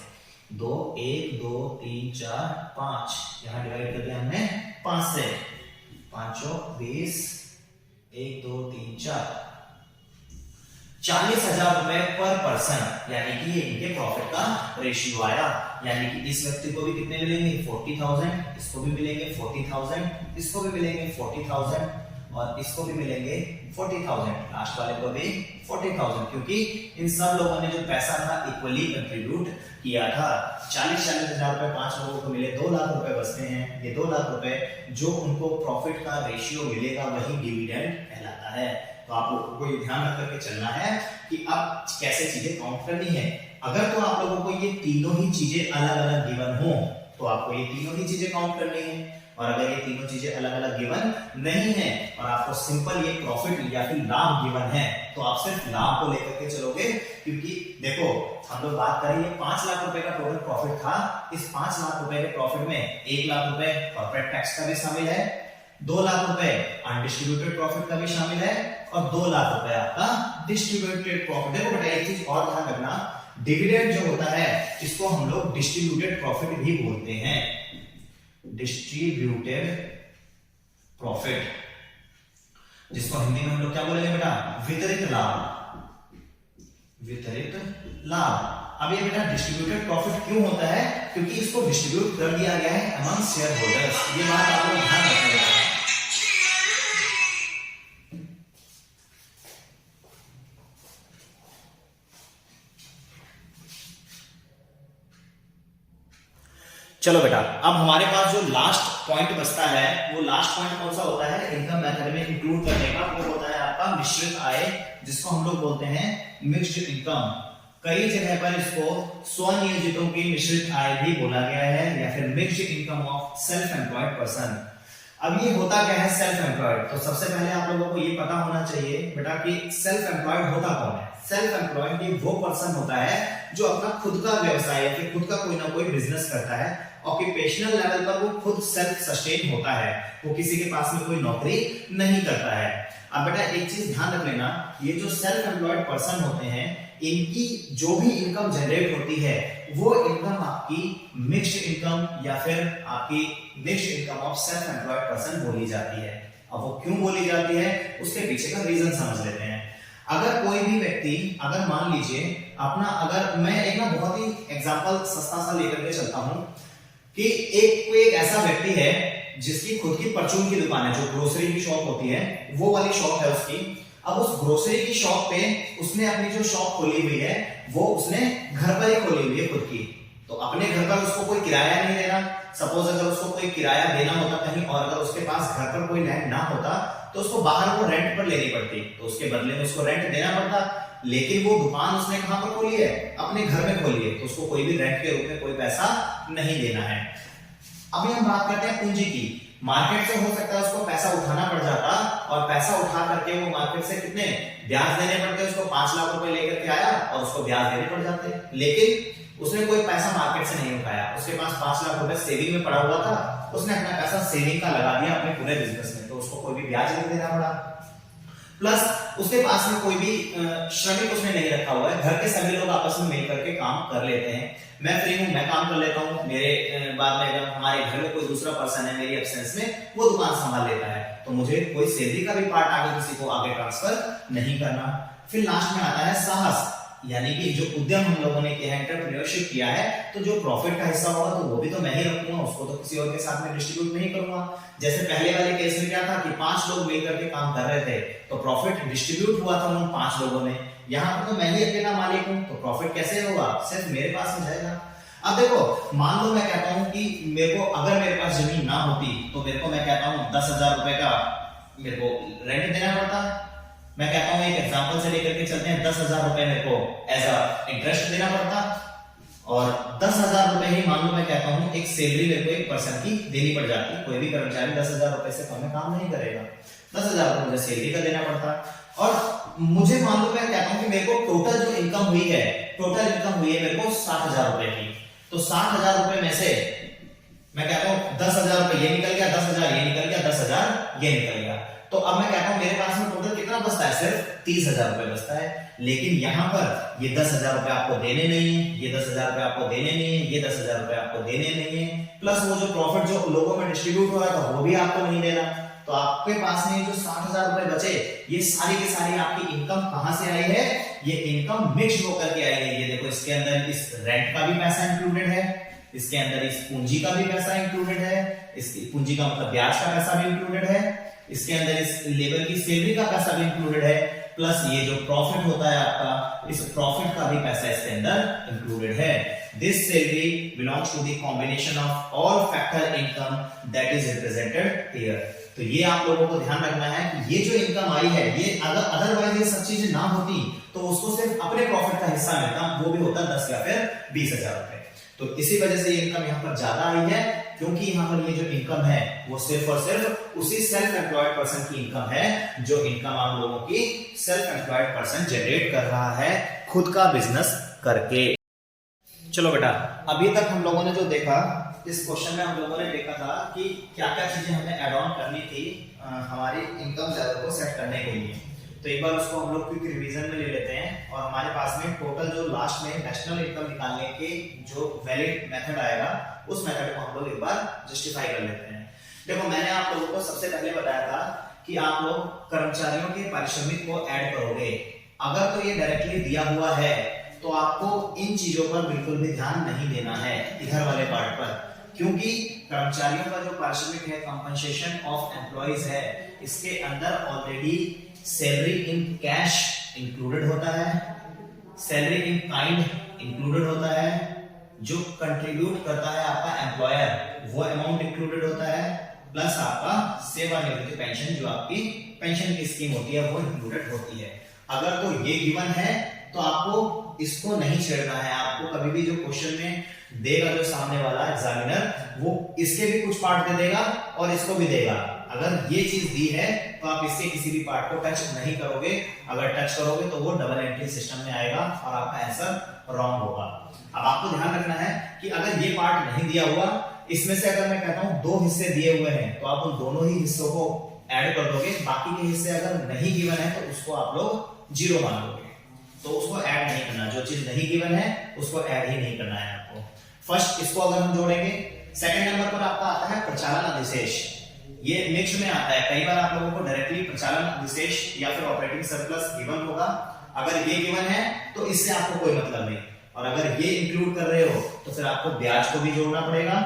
Speaker 1: 2 1 2 3 4 5 यहाँ डिवाइड कर दिया हमने 5 से, 5 20 1 2 3 4 40,000 रुपए पर पर्सन, यानी कि ये इनके प्रॉफिट का रेशियो आया। यानी कि इस व्यक्ति को भी कितने मिलेंगे 40,000, इसको भी मिलेंगे 40,000, इसको भी मिलेंगे 40,000 और इसको भी मिलेंगे 40,000, लास्ट वाले को भी 40,000, क्योंकि इन सब लोगों ने जो पैसा था इक्वली कंट्रीब्यूट किया था। 40,000 रुपए 5 लोगों को मिले, 2 लाख रुपए बचते हैं। ये 2 लाख रुपए जो उनको प्रॉफिट का रेशियो मिलेगा वही डिविडेंड कहलाता है। तो आप लोगों को ये ध्यान रख करके चलना है कि अब कैसे चीजें काउंट करनी है। अगर तो आप लोगों को ये तीनों ही चीजें अलग अलग गिवन हो तो आपको ये तीनों ही चीजें काउंट करनी है, और अगर ये तीनों चीजें अलग अलग गिवन नहीं है और आपको सिंपल ये प्रॉफिट या फिर लाभ गिवन है, तो आप सिर्फ लाभ को लेकर के चलोगे। क्योंकि देखो हम लोग बात करें, ये 5 लाख रुपए का टोटल प्रॉफिट था। इस 5 लाख रुपए के प्रॉफिट में 1 लाख रुपए कॉर्पोरेट टैक्स का भी शामिल है, 2 लाख रुपए अनडिस्ट्रीब्यूटेड प्रॉफिट का भी शामिल है, और 2 लाख रुपए आपका डिस्ट्रीब्यूटेड प्रॉफिट। देखो बेटा एक चीज और ध्यान रखना, डिविडेंड जो होता है इसको हम लोग डिस्ट्रीब्यूटेड प्रॉफिट भी बोलते हैं, डिस्ट्रीब्यूटेड प्रॉफिट, जिसको हिंदी में हम लोग क्या बोलेंगे बेटा, वितरित लाभ, वितरित लाभ। अब ये बेटा डिस्ट्रीब्यूटेड प्रॉफिट क्यों होता है, क्योंकि इसको डिस्ट्रीब्यूट कर दिया गया है अमंग शेयर होल्डर्स। ये बात आप लोग ध्यान रखिएगा। चलो बेटा, अब हमारे पास जो लास्ट पॉइंट बचता है, वो लास्ट पॉइंट कौन सा होता है इनकम मेथड में इंक्लूड करने का, वो होता है आपका मिश्रित आय, जिसको हम लोग बोलते हैं मिक्स्ड इनकम। कई जगह पर इसको स्वनियोजितों की मिश्रित आय भी बोला गया है, या फिर mixed income of self employed person. अब ये होता क्या है सेल्फ एम्प्लॉयड, तो सबसे पहले आप लोगों को ये पता होना चाहिए बेटा कि सेल्फ एम्प्लॉयड होता कौन है। सेल्फ एम्प्लॉयड ये वो पर्सन होता है जो अपना खुद का व्यवसाय या फिर खुद का कोई ना कोई बिजनेस करता है, ऑक्यूपेशनल लेवल पर वो खुद सेल्फ सस्टेन होता है, वो किसी के पास में कोई नौकरी नहीं करता है। अब बेटा एक चीज ध्यान रख लेना, ये जो सेल्फ एम्प्लॉयड पर्सन होते हैं, इनकी जो भी इनकम जनरेट होती है वो इनकम आपकी मिक्स्ड इनकम या फिर आपकी mixed income of self employed person बोली जाती है। अब वो क्यों बोली जाती है, उसके पीछे का रीजन समझ लेते हैं। अगर कोई भी व्यक्ति, अगर मान लीजिए अपना, अगर मैं एक ना बहुत ही एग्जांपल सस्ता सा लेकर के चलता हूं कि कोई एक ऐसा व्यक्ति है जिसकी खुद की परचून की दुकान है, जो ग्रोसरी की शॉप होती है, वो वाली शॉप है उसकी। अब उस ग्रोसरी की शॉप पे उसने अपनी जो शॉप खोली हुई है वो उसने घर पर ही खोली हुई है खुद की, तो अपने घर पर उसको कोई किराया नहीं देना। सपोज अगर उसको कोई किराया देना होता कहीं और, अगर उसके पास घर पर कोई लैंड ना होता तो उसको बाहर वो रेंट पर लेनी पड़ती, तो उसके बदले में उसको रेंट देना पड़ता। लेकिन वो दुकान उसने कहां पर खोली है, अपने घर में खोली है, तो उसको कोई भी रेंट के रूप में कोई पैसा नहीं देना है। अभी हम बात करते हैं पूंजी की। मार्केट से हो सकता है उसको पैसा उठाना पड़ जाता, और पैसा उठा करके वो मार्केट से कितने ब्याज देने पड़ते, उसको 5 लाख रुपए लेकर के आया और उसको ब्याज देने पड़ जाते। लेकिन उसने कोई पैसा मार्केट से नहीं उठाया, उसके पास 5 लाख रुपए सेविंग में पड़ा हुआ था, उसने अपना पैसा सेविंग का लगा दिया अपने पूरे बिजनेस में, तो उसको कोई भी ब्याज नहीं देना पड़ा। प्लस उसके पास में कोई भी श्रमिक उसने नहीं रखा हुआ है, घर के सभी लोग आपस में मिल करके काम कर लेते हैं। मैं फ्री हूं, मैं काम कर लेता हूं, मेरे बाद में अगर हमारे घर में कोई दूसरा पर्सन है मेरी एब्सेंस में, वो दुकान संभाल लेता है, तो मुझे कोई सैलरी का भी पार्ट आगे किसी को आगे ट्रांसफर नहीं करना। फिर लास्ट में आता है साहस, यानी कि जो उद्यम हम लोगों ने किया है, एंटरप्रेन्योरशिप किया है, तो जो प्रॉफिट का हिस्सा होगा तो वो भी तो मैं ही रखूंगा, उसको तो किसी और के साथ में डिस्ट्रीब्यूट नहीं करूंगा। जैसे पहले वाले केस में क्या था कि 5 लोग मिलकर के काम कर रहे थे, तो प्रॉफिट डिस्ट्रीब्यूट हुआ था उन 5 लोगों में। यहाँ पर तो मैं ही अकेला मालिक हूँ, तो प्रॉफिट कैसे होगा, सिर्फ मेरे पास में जाएगा। अब देखो, मान लो मैं कहता हूँ कि मेरे को, अगर मेरे पास जमीन ना होती तो मेरे को, मैं कहता हूँ 10,000 रुपए का मेरे को रेंट देना पड़ता। मैं कहता हूं एक एग्जांपल से लेकर के चलते हैं, 10,000 रुपए मेरे को एज अ इंटरेस्ट देना पड़ता, और 10,000 रुपए ही मान लो मैं कहता हूं एक सैलरी मेरे को एक पर्सन की देनी पड़ जाती। कोई भी कर्मचारी 10,000 रुपए से कम में काम नहीं करेगा, 10,000 रुपए मुझे सैलरी का देना पड़ता। और मुझे मान लो मैं कहता हूं कि मेरे को टोटल जो इनकम हुई है, टोटल इनकम हुई है मेरे को 60,000 रुपए की, तो 60,000 रुपए में से मैं कहता हूं 10,000 रुपए ये निकल गया, 10,000 ये निकल गया, 10,000 ये निकल गया, तो अब मैं कहता हूं मेरे पास में टोटल कितना बचता है, सिर्फ 30,000 रुपए बचता है। लेकिन यहां पर ये 10,000 रुपए आपको देने नहीं है, ये 10,000 रुपए आपको देने नहीं है, ये 10,000 रुपए आपको देने नहीं है, प्लस वो जो प्रॉफिट जो लोगों में डिस्ट्रीब्यूट हो रहा था वो भी आपको नहीं देना। तो आपके पास में जो 60,000 रुपए बचे, ये सारी की सारी आपकी इनकम कहां से आई है, ये इनकम मिक्स होकर के आई है। ये देखो, इसके अंदर इस रेंट का भी पैसा इंक्लूडेड है, इसके अंदर इस पूंजी का भी पैसा इंक्लूडेड है, इसकी पूंजी का मतलब ब्याज का पैसा भी इंक्लूडेड है, इसके अंदर इस लेबर की सैलरी का पैसा भी इंक्लूडेड है, प्लस ये जो प्रॉफिट होता है आपका, इस प्रॉफिट का भी पैसा इसके अंदर इंक्लूडेड है। This salary belongs to the combination of all factor income that is represented here. तो ये आप लोगों को ध्यान रखना है कि ये जो इनकम आई है, ये अगर अदरवाइज ये सब चीजें ना होती तो उसको सिर्फ अपने प्रॉफिट का हिस्सा मिलता, वो भी होता 10 या फिर 20,000 रुपए। तो इसी वजह से ये इनकम यहाँ पर ज्यादा आई है, क्योंकि यहाँ पर ये जो इनकम है वो सिर्फ और सिर्फ उसी सेल्फ एम्प्लॉयड पर्सन की इनकम है, जो इनकम आप लोगों की सेल्फ एम्प्लॉयड पर्सन जनरेट कर रहा है खुद का बिजनेस करके। चलो बेटा, अभी तक हम लोगों ने जो देखा, इस क्वेश्चन में हम लोगों ने देखा था कि क्या क्या चीजें हमें ऐड ऑन करनी थी हमारी इनकम लेवल को सेट करने के लिए। तो एक बार उसको हम लोग क्विक रिवीजन में ले लेते हैं और हमारे पास में टोटल जो लास्ट में नेशनल इनकम निकालने के जो वैलिड मेथड आएगा उस मेथड को हम लोग एक बार जस्टिफाई कर लेते हैं। देखो मैंने आप लोगों को सबसे पहले बताया था कि आप लोग कर्मचारियों के पारिश्रमिक को ऐड करोगे। अगर तो ये डायरेक्टली दिया हुआ है तो आपको इन चीजों पर बिल्कुल भी ध्यान नहीं देना है इधर वाले पार्ट पर, क्योंकि कर्मचारियों का जो पारिश्रमिक है कंपनसेशन ऑफ एम्प्लॉइज है, इसके अंदर already salary in cash included होता है, सैलरी इन काइंड इंक्लूडेड होता है, जो कंट्रीब्यूट करता है आपका एम्प्लॉयर वो अमाउंट इंक्लूडेड होता है, प्लस आपका सेवानिवृत्ति पेंशन जो आपकी पेंशन की स्कीम होती है वो इंक्लूडेड होती है। अगर तो ये गिवन है तो आपको इसको नहीं छेड़ना है। आपको कभी भी जो क्वेश्चन में देगा जो सामने वाला एग्जामिनर वो इसके भी कुछ पार्ट दे देगा और इसको भी देगा। अगर ये चीज दी है तो आप इसके किसी भी पार्ट को टच नहीं करोगे। अगर टच करोगे तो वो डबल एंट्री सिस्टम में आएगा और आपका आंसर रॉन्ग होगा। अब आपको ध्यान रखना है कि अगर ये पार्ट नहीं दिया हुआ, इसमें से अगर मैं कहता हूं 2 हिस्से दिए हुए हैं तो आप उन दोनों ही हिस्सों को ऐड कर दोगे। बाकी के हिस्से अगर नहीं गिवन है तो उसको आप लोग 0 मान लोगे, तो उसको ऐड नहीं करना। जो चीज नहीं गिवन है उसको ऐड ही नहीं करना है आपको। फर्स्ट इसको अगर हम जोड़ेंगे, सेकंड नंबर पर आपका आता है प्रचालन अधिशेष। ये मिक्स में आता है, कई बार आप लोगों को डायरेक्टली प्रचालन अधिशेष या फिर ऑपरेटिंग सरप्लस गिवन होगा। अगर ये गिवन है तो इससे आपको कोई मतलब नहीं, और अगर ये इंक्लूड कर रहे हो तो फिर आपको ब्याज को भी जोड़ना पड़ेगा,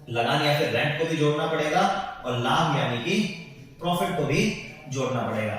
Speaker 1: लगान या फिर रेंट को भी जोड़ना पड़ेगा, और लाभ यानी कि प्रॉफिट को भी जोड़ना पड़ेगा।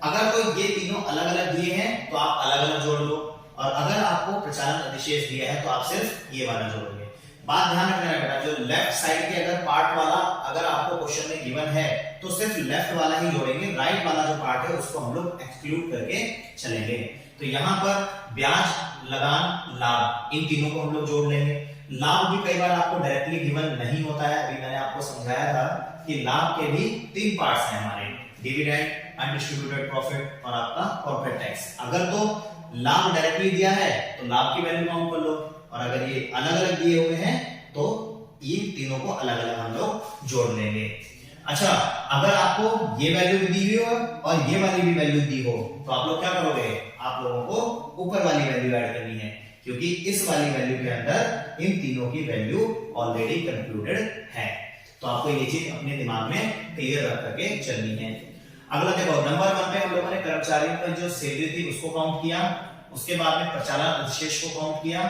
Speaker 1: अगर कोई ये तीनों अलग अलग दिए हैं तो आप अलग अलग जोड़ लो, और अगर आपको प्रचालन अधिशेष दिया है तो आप सिर्फ ये वाला जोड़ोगे। बात ध्यान रखना है बेटा, जो लेफ्ट साइड के अगर पार्ट वाला अगर आपको क्वेश्चन में गिवन है तो सिर्फ लेफ्ट वाला ही जोड़ेंगे, राइट वाला जो पार्ट है उसको हम लोग एक्सक्लूड करके चलेंगे। तो यहाँ पर ब्याज, लगान, लाभ, इन तीनों को हम लोग जोड़ लेंगे। लाभ भी कई बार आपको डायरेक्टली गिवन नहीं होता है। अभी मैंने आपको समझाया था कि लाभ के भी 3 पार्ट्स हैं हमारे, डिविडेंड, अनडिस्ट्रीब्यूटेड प्रॉफिट और आपका कॉर्पोरेट टैक्स। अगर तो लाभ डायरेक्टली दिया है तो लाभ की वैल्यू काउंट कर लो, और अगर ये अलग अलग दिए हुए हैं तो इन तीनों को अलग अलग हम लोग जोड़ लेंगे। अच्छा, अगर आपको ये वैल्यू भी दी हुई हो और ये वाली भी वैल्यू दी हो तो आप लोग क्या करोगे, आप लोगों को ऊपर वाली वैल्यू ऐड करनी है, क्योंकि इस वाली वैल्यू के अंदर इन तीनों की वैल्यू ऑलरेडी कंक्लूडेड है। तो आपको ये चीज अपने दिमाग में क्लियर रख करके चलनी है। अगला देखो, नंबर 1 पे हम लोगों ने कर्मचारियों की जो सैलरी थी उसको काउंट किया, उसके बाद में प्रचालन अधिशेष को काउंट किया।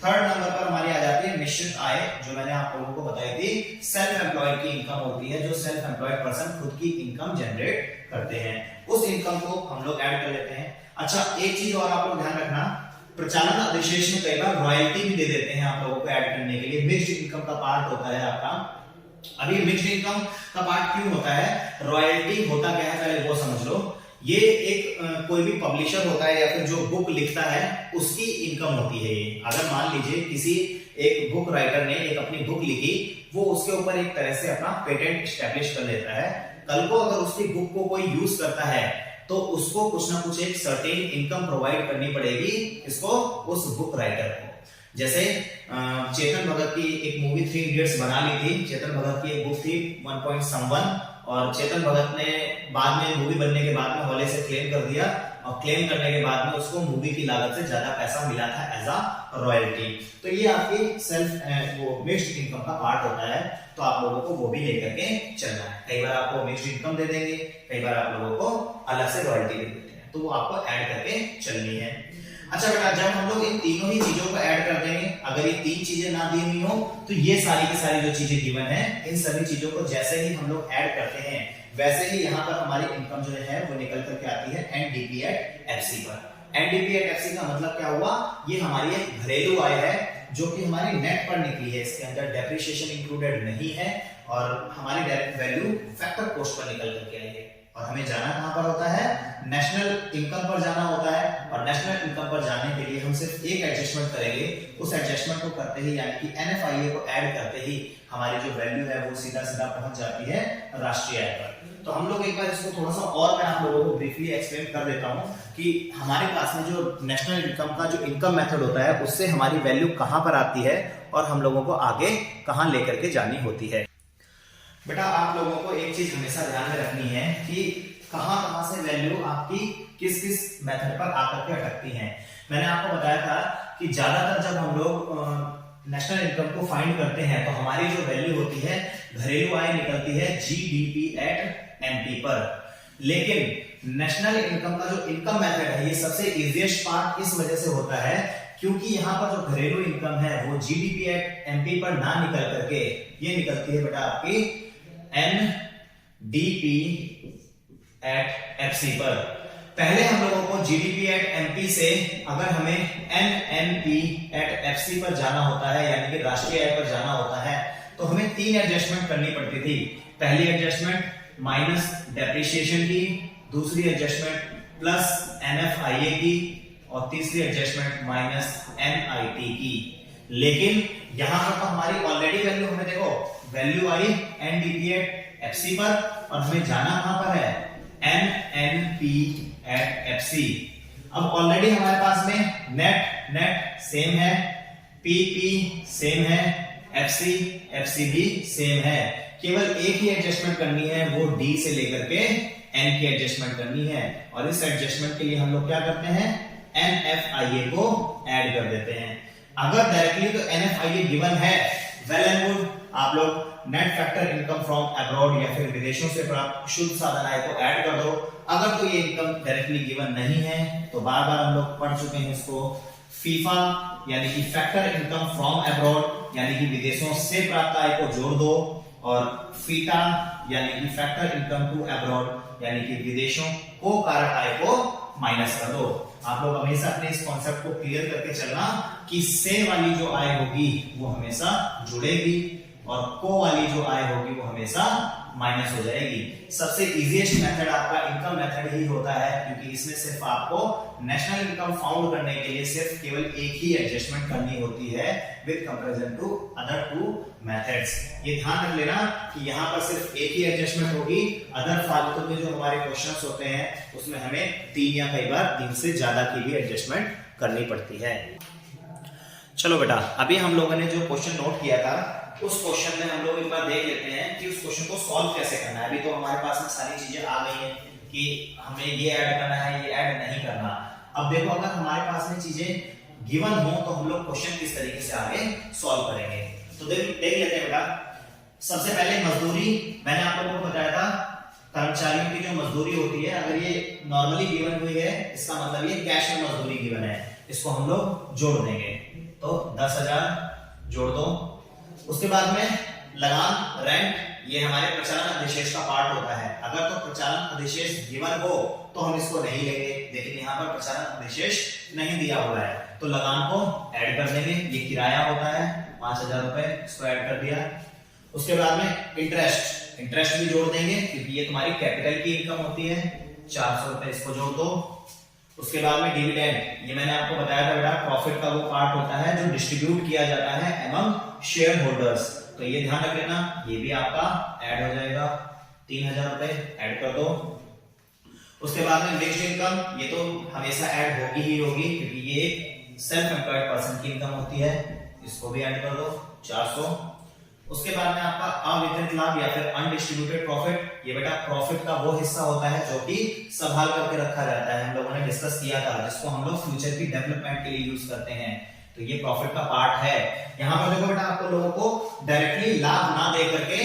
Speaker 1: थर्ड नंबर पर हमारी आ जाती है निश्चित आय, जो मैंने आप लोगों को बताई थी, सेल्फ एम्प्लॉयड की इनकम होती है, जो सेल्फ एम्प्लॉयड पर्सन खुद की इनकम जनरेट करते हैं, उस इनकम को हम लोग ऐड कर लेते हैं। अच्छा, एक चीज और आप लोग ध्यान रखना, प्रचालन अधिशेष में कई बार रॉयल्टी भी दे देते हैं आप लोगों को ऐड करने के लिए। मिक्स्ड इनकम का पार्ट होता है आपका। अभी मिक्स्ड इनकम का पार्ट क्यों होता है, रॉयल्टी होता क्या है पहले वो समझ लो। ये एक कोई भी पब्लिशर होता है या फिर जो बुक लिखता है उसकी इनकम होती है ये। अगर मान लीजिए किसी एक बुक राइटर ने एक अपनी बुक लिखी, वो उसके ऊपर एक तरह से अपना पेटेंट एस्टैब्लिश कर लेता है। कल को अगर उसकी बुक को कोई यूज करता है तो उसको कुछ ना कुछ एक सर्टेन इनकम प्रोवाइड करनी पड़ेगी, इसको, उस बुक राइटर को। जैसे चेतन भगत की एक मूवी 3 इडियट्स बना ली थी। चेतन भगत की एक बुक थी 1.1, और चेतन भगत ने बाद में मूवी बनने के बाद में हॉले से क्लेम कर दिया, और क्लेम करने के बाद में उसको मूवी की लागत से ज्यादा पैसा मिला था एज अ रॉयल्टी। तो ये आपकी सेल्फ वो मिक्स्ड इनकम का पार्ट होता है, तो आप लोगों को वो भी लेकर के चलना है। कई बार आपको मिक्स्ड इनकम दे देंगे, कई बार आप लोगों को अलग से रॉयल्टी दे देते हैं, तो वो आपको ऐड करके चलनी है। अच्छा बेटा, जब हम लोग इन तीनों ही चीजों को ऐड कर देंगे, अगर ये 3 चीजें ना दी हुई हो तो ये सारी की सारी जो चीजें गिवन है, इन सभी चीजों को जैसे ही हम लोग ऐड करते हैं वैसे ही यहाँ पर हमारी इनकम जो है वो निकल करके आती है एनडीपी एट एफसी पर। एनडीपी एट एफसी का मतलब क्या हुआ, ये हमारी एक घरेलू आय है जो कि हमारी नेट पर निकली है। इसके अंदर डेप्रिसिएशन इंक्लूडेड नहीं है, और हमारी डायरेक्ट वैल्यू फैक्टर पोस्ट पर निकल करके आई है। और हमें जाना कहां पर होता है, नेशनल इनकम पर जाना होता है। और नेशनल इनकम पर जाने के लिए हम सिर्फ एक एडजस्टमेंट करेंगे, उस एडजस्टमेंट को करते ही यानी कि एनएफआईए को ऐड करते ही हमारी जो वैल्यू है वो सीधा सीधा पहुंच जाती है राष्ट्रीय आय पर। तो हम लोग एक बार इसको थोड़ा सा और मैं आप लोगों को ब्रीफली एक्सप्लेन कर देता हूं कि हमारे पास में जो नेशनल इनकम का जो इनकम मेथड होता है उससे हमारी वैल्यू कहां पर आती है और हम लोगों को आगे कहां लेकर के जानी होती है। बेटा, आप लोगों को एक चीज हमेशा ध्यान में रखनी है कि कहां से वैल्यू आपकी किस किस मेथड पर आकर के अटकती हैं। मैंने आपको बताया था कि ज्यादातर जब हम लोग नेशनल इनकम को फाइंड करते हैं तो हमारी जो वैल्यू होती है घरेलू आय निकलती है जीडीपी एट एमपी पर। लेकिन नेशनल इनकम का जो इनकम मेथड है ये सबसे इजीएस्ट पार्ट इस वजह से होता है क्योंकि यहाँ पर जो घरेलू इनकम है वो जीडीपी एट एमपी पर ना निकल करके ये निकलती है बेटा आपकी एनडीपी एट एफसी पर। पहले हम लोगों को जीडीपी एट एमपी से अगर हमें एनएमपी एट एफसी पर जाना होता है यानी कि राष्ट्रीय आय पर जाना होता है तो हमें 3 एडजस्टमेंट करनी पड़ती थी। पहली एडजस्टमेंट माइनस डेप्रिसिएशन की, दूसरी एडजस्टमेंट प्लस एनएफआईए की और तीसरी एडजस्टमेंट माइनस एनआईटी की। लेकिन यहां पर तो हमारी ऑलरेडी वैल्यू हमें देखो value I NDP at FC पर और हमें जाना कहां पर है एनएनपी एट एफसी। अब ऑलरेडी हमारे पास में नेट सेम है, पीपी सेम है, एफसी भी सेम है। केवल एक ही एडजस्टमेंट करनी है वो डी से लेकर के एन की एडजस्टमेंट करनी है और इस एडजस्टमेंट के लिए हम लोग क्या करते हैं एनएफआईए को ऐड कर देते हैं। अगर डायरेक्टली तो एनएफआईए गिवन है वेल एंड गुड, आप लोग net factor income from abroad या फिर विदेशों से प्राप्त शुद्ध साधन आय को ऐड कर दो। अगर तो ये इनकम डायरेक्टली गिवन नहीं है तो बार बार हम लोग पढ़ चुके हैं इसको, फीफा यानी कि फैक्टर इनकम फ्रॉम अब्रॉड यानी कि विदेशों से प्राप्त आय को जोड़ दो और फीटा यानी कि फैक्टर इनकम टू अब्रॉड यानी कि विदेशों को कारक आय को माइनस कर दो। आप लोग हमेशा अपने इस कॉन्सेप्ट को क्लियर करके चलना कि से वाली जो आय होगी वो हमेशा जुड़ेगी और को वाली जो आय होगी वो हमेशा माइनस हो जाएगी। सबसे इजीएस्ट मेथड आपका इनकम मेथड ही होता है क्योंकि इसमें सिर्फ आपको नेशनल इनकम फाउंड करने के लिए सिर्फ केवल एक ही एडजस्टमेंट करनी होती है with comparison to other 2 methods. ये ध्यान रख लेना कि यहाँ पर सिर्फ एक ही एडजस्टमेंट होगी, अदर फालतू में जो हमारे क्वेश्चंस होते हैं उसमें हमें 3 या कई बार 3 से ज्यादा की भी एडजस्टमेंट करनी पड़ती है। चलो बेटा, अभी हम लोगों ने जो क्वेश्चन नोट किया था उस क्वेश्चन में हम लोग एक बार देख लेते हैं कि उस क्वेश्चन को सॉल्व कैसे करना है। अभी तो हमारे पास में सारी चीजें आ गई हैं कि हमें ये ऐड करना है, ये ऐड नहीं करना। अब देखो अगर हमारे पास में चीजें गिवन हो तो हम लोग क्वेश्चन किस तरीके से आगे सॉल्व करेंगे। तो देख लेते हैं बेटा। सबसे पहले मजदूरी, मैंने आप लोगों को बताया था कर्मचारियों की जो मजदूरी होती है अगर ये नॉर्मली गिवन हुई है इसका मतलब ये कैश में मजदूरी गिवन है, इसको हम लोग जोड़ देंगे। तो 10,000 जोड़ दो। उसके बाद में लगान रेंट, ये हमारे प्रचालन अधिशेष का पार्ट होता है। अगर तो प्रचालन अधिशेष गिवन हो तो हम इसको नहीं लेंगे, लेकिन यहाँ पर प्रचालन अधिशेष नहीं दिया हुआ है तो लगान को ऐड कर देंगे। ये किराया होता है 5,000 रुपए, इसको ऐड कर दिया। उसके बाद में इंटरेस्ट भी जोड़ देंगे क्योंकि ये तुम्हारी कैपिटल की इनकम होती है, 400 रुपए, इसको जोड़ दो। उसके बाद में डिविडेंड, ये मैंने आपको बताया था बेटा प्रॉफिट का वो पार्ट होता है जो डिस्ट्रीब्यूट किया जाता है एमंग शेयर होल्डर्स, तो ये ध्यान रख लेना, ये भी आपका ऐड हो जाएगा। 3,000 रुपए ऐड कर दो। उसके बाद में नेक्स्ट इनकम, ये तो हमेशा ऐड होगी ही होगी क्योंकि ये सेल्फ एम्प्लॉयड पर्सन की इनकम होती है, इसको भी ऐड कर दो 400। उसके बाद में आपका अवितरित लाभ या फिर अनडिस्ट्रीब्यूटेड प्रॉफिट, ये बेटा प्रॉफिट का वो हिस्सा होता है जो कि संभाल करके रखा जाता है, हम लोगों ने डिस्कस किया था, जिसको हम लोग फ्यूचर की डेवलपमेंट के लिए यूज करते हैं, तो ये प्रॉफिट का पार्ट है। यहाँ पर देखो बेटा आपको लोगों को डायरेक्टली लाभ ना दे करके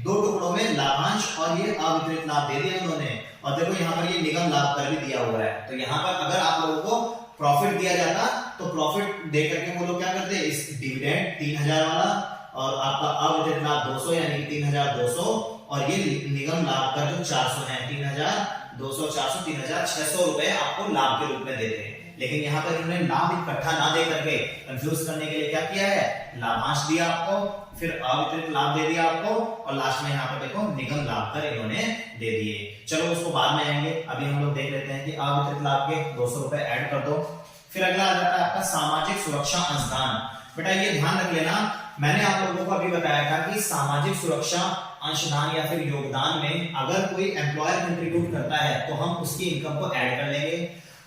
Speaker 1: 2 टुकड़ों में लाभांश और ये अवितरित लाभ दे दिया उन्होंने, और देखो यहाँ पर ये निगम लाभ कर भी दिया हुआ है। तो यहाँ पर अगर आप लोगों को प्रॉफिट दिया जाता तो प्रॉफिट दे करके वो लोग क्या करते, इस डिविडेंड 3,000 वाला और आपका अवितरित लाभ 200 यानी 3,200 और ये निगम लाभ का जो 400 है, 3,200 400 3,600 रुपए आपको लाभ के रूप में देते हैं। लेकिन यहाँ पर इन्होंने लाभ इकट्ठा ना दे करके कंफ्यूज करने के लिए क्या किया है, लाभांश दिया आपको, फिर अवितरित लाभ दे दिया आपको और लास्ट में यहाँ पर देखो निगम लाभ कर इन्होंने दे दिए। चलो उसको बाद में आएंगे, अभी हम लोग देख लेते हैं कि अवितरित लाभ के 200 रुपए ऐड कर दो। फिर अगला आ जाता है आपका सामाजिक सुरक्षा अंशदान। बेटा ये ध्यान रख लेना, मैंने आप लोगों को अभी बताया था कि सामाजिक सुरक्षा अंशदान या फिर योगदान में अगर कोई एम्प्लॉयर कंट्रीब्यूट करता है तो हम उसकी इनकम को ऐड कर लेंगे।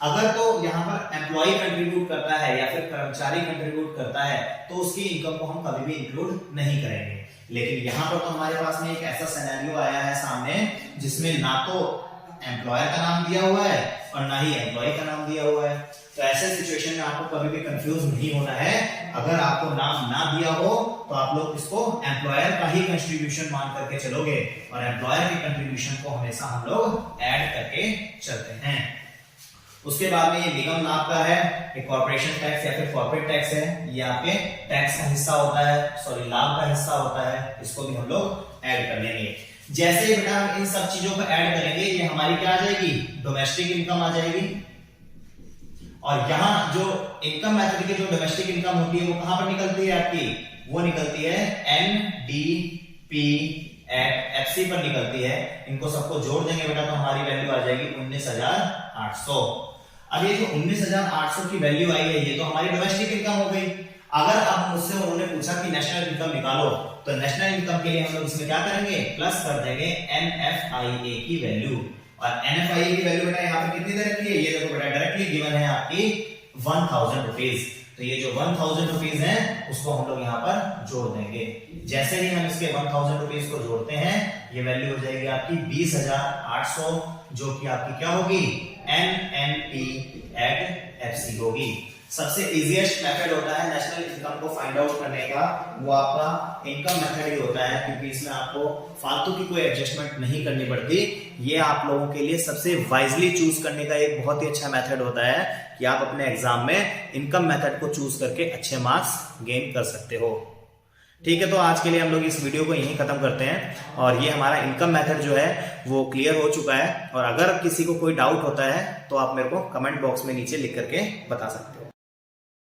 Speaker 1: अगर तो यहाँ पर एम्प्लॉय कंट्रीब्यूट करता है या फिर कर्मचारी कंट्रीब्यूट करता है तो उसकी इनकम को हम कभी भी इंक्लूड नहीं करेंगे। लेकिन यहाँ पर तो हमारे पास में एक ऐसा सिनेरियो आया है सामने जिसमें ना तो एम्प्लॉयर का नाम दिया हुआ है और ना ही एम्प्लॉय का नाम दिया हुआ है। तो ऐसे सिचुएशन में आपको कभी भी कंफ्यूज नहीं होना है। अगर आपको नाम ना दिया हो तो आप लोग इसको एम्प्लॉयर का ही कंट्रीब्यूशन मान करके चलोगे और एम्प्लॉयर के कंट्रीब्यूशन को हमेशा हम लोग ऐड करके चलते हैं। उसके बाद में ये निगम लाभ का है, ये कॉर्पोरेशन टैक्स या फिर कॉर्पोरेट टैक्स है, ये आपके टैक्स का हिस्सा होता है, सॉरी लाभ का हिस्सा होता है, इसको भी हम लोग ऐड कर लेंगे। जैसे ही बेटा हम इन सब चीजों को ऐड करेंगे ये हमारी क्या आ जाएगी, डोमेस्टिक इनकम आ जाएगी। और यहां जो इनकम मेथड की जो डोमेस्टिक इनकम होती है वो कहां पर निकलती है आपकी, वो निकलती है NDP FC पर निकलती है। इनको सबको जोड़ देंगे बेटा तो हमारी वैल्यू आ जाएगी 19,800। अब ये जो 19,800 की वैल्यू आई है ये तो हमारी डोमेस्टिक इनकम हो गई। अगर अब मुझसे उन्होंने पूछा कि नेशनल इनकम निकालो तो नेशनल इनकम के लिए हम लोग इसमें क्या करेंगे, प्लस कर देंगे NFIA की वैल्यू। और NFIA की वैल्यू बेटा यहाँ पर कितनी दे रखी है, ये देखो बेटा डायरेक्टली गिवन है आपकी 1000 रुपीज। तो ये जो 1000 रुपीज है उसको हम लोग यहाँ पर जोड़ देंगे। जैसे ही हम इसके 1000 रुपीज को जोड़ते हैं ये वैल्यू हो जाएगी आपकी 20,800, जो कि आपकी क्या होगी, NNP FC होगी। सबसे इजीएस्ट मेथड होता है नेशनल इनकम को फाइंड आउट करने का, वो आपका इनकम मेथड ही होता है, क्योंकि इसमें आपको फालतू की कोई एडजस्टमेंट नहीं करनी पड़ती। ये आप लोगों के लिए सबसे वाइजली चूज करने का एक बहुत ही अच्छा मेथड होता है कि आप अपने एग्जाम में इनकम मेथड को चूज करके अच्छे मार्क्स गेन कर सकते हो। ठीक है, तो आज के लिए हम लोग इस वीडियो को यहीं खत्म करते हैं और ये हमारा इनकम मेथड जो है वो क्लियर हो चुका है। और अगर किसी को कोई डाउट होता है तो आप मेरे को कमेंट बॉक्स में नीचे लिख करके बता सकते हो।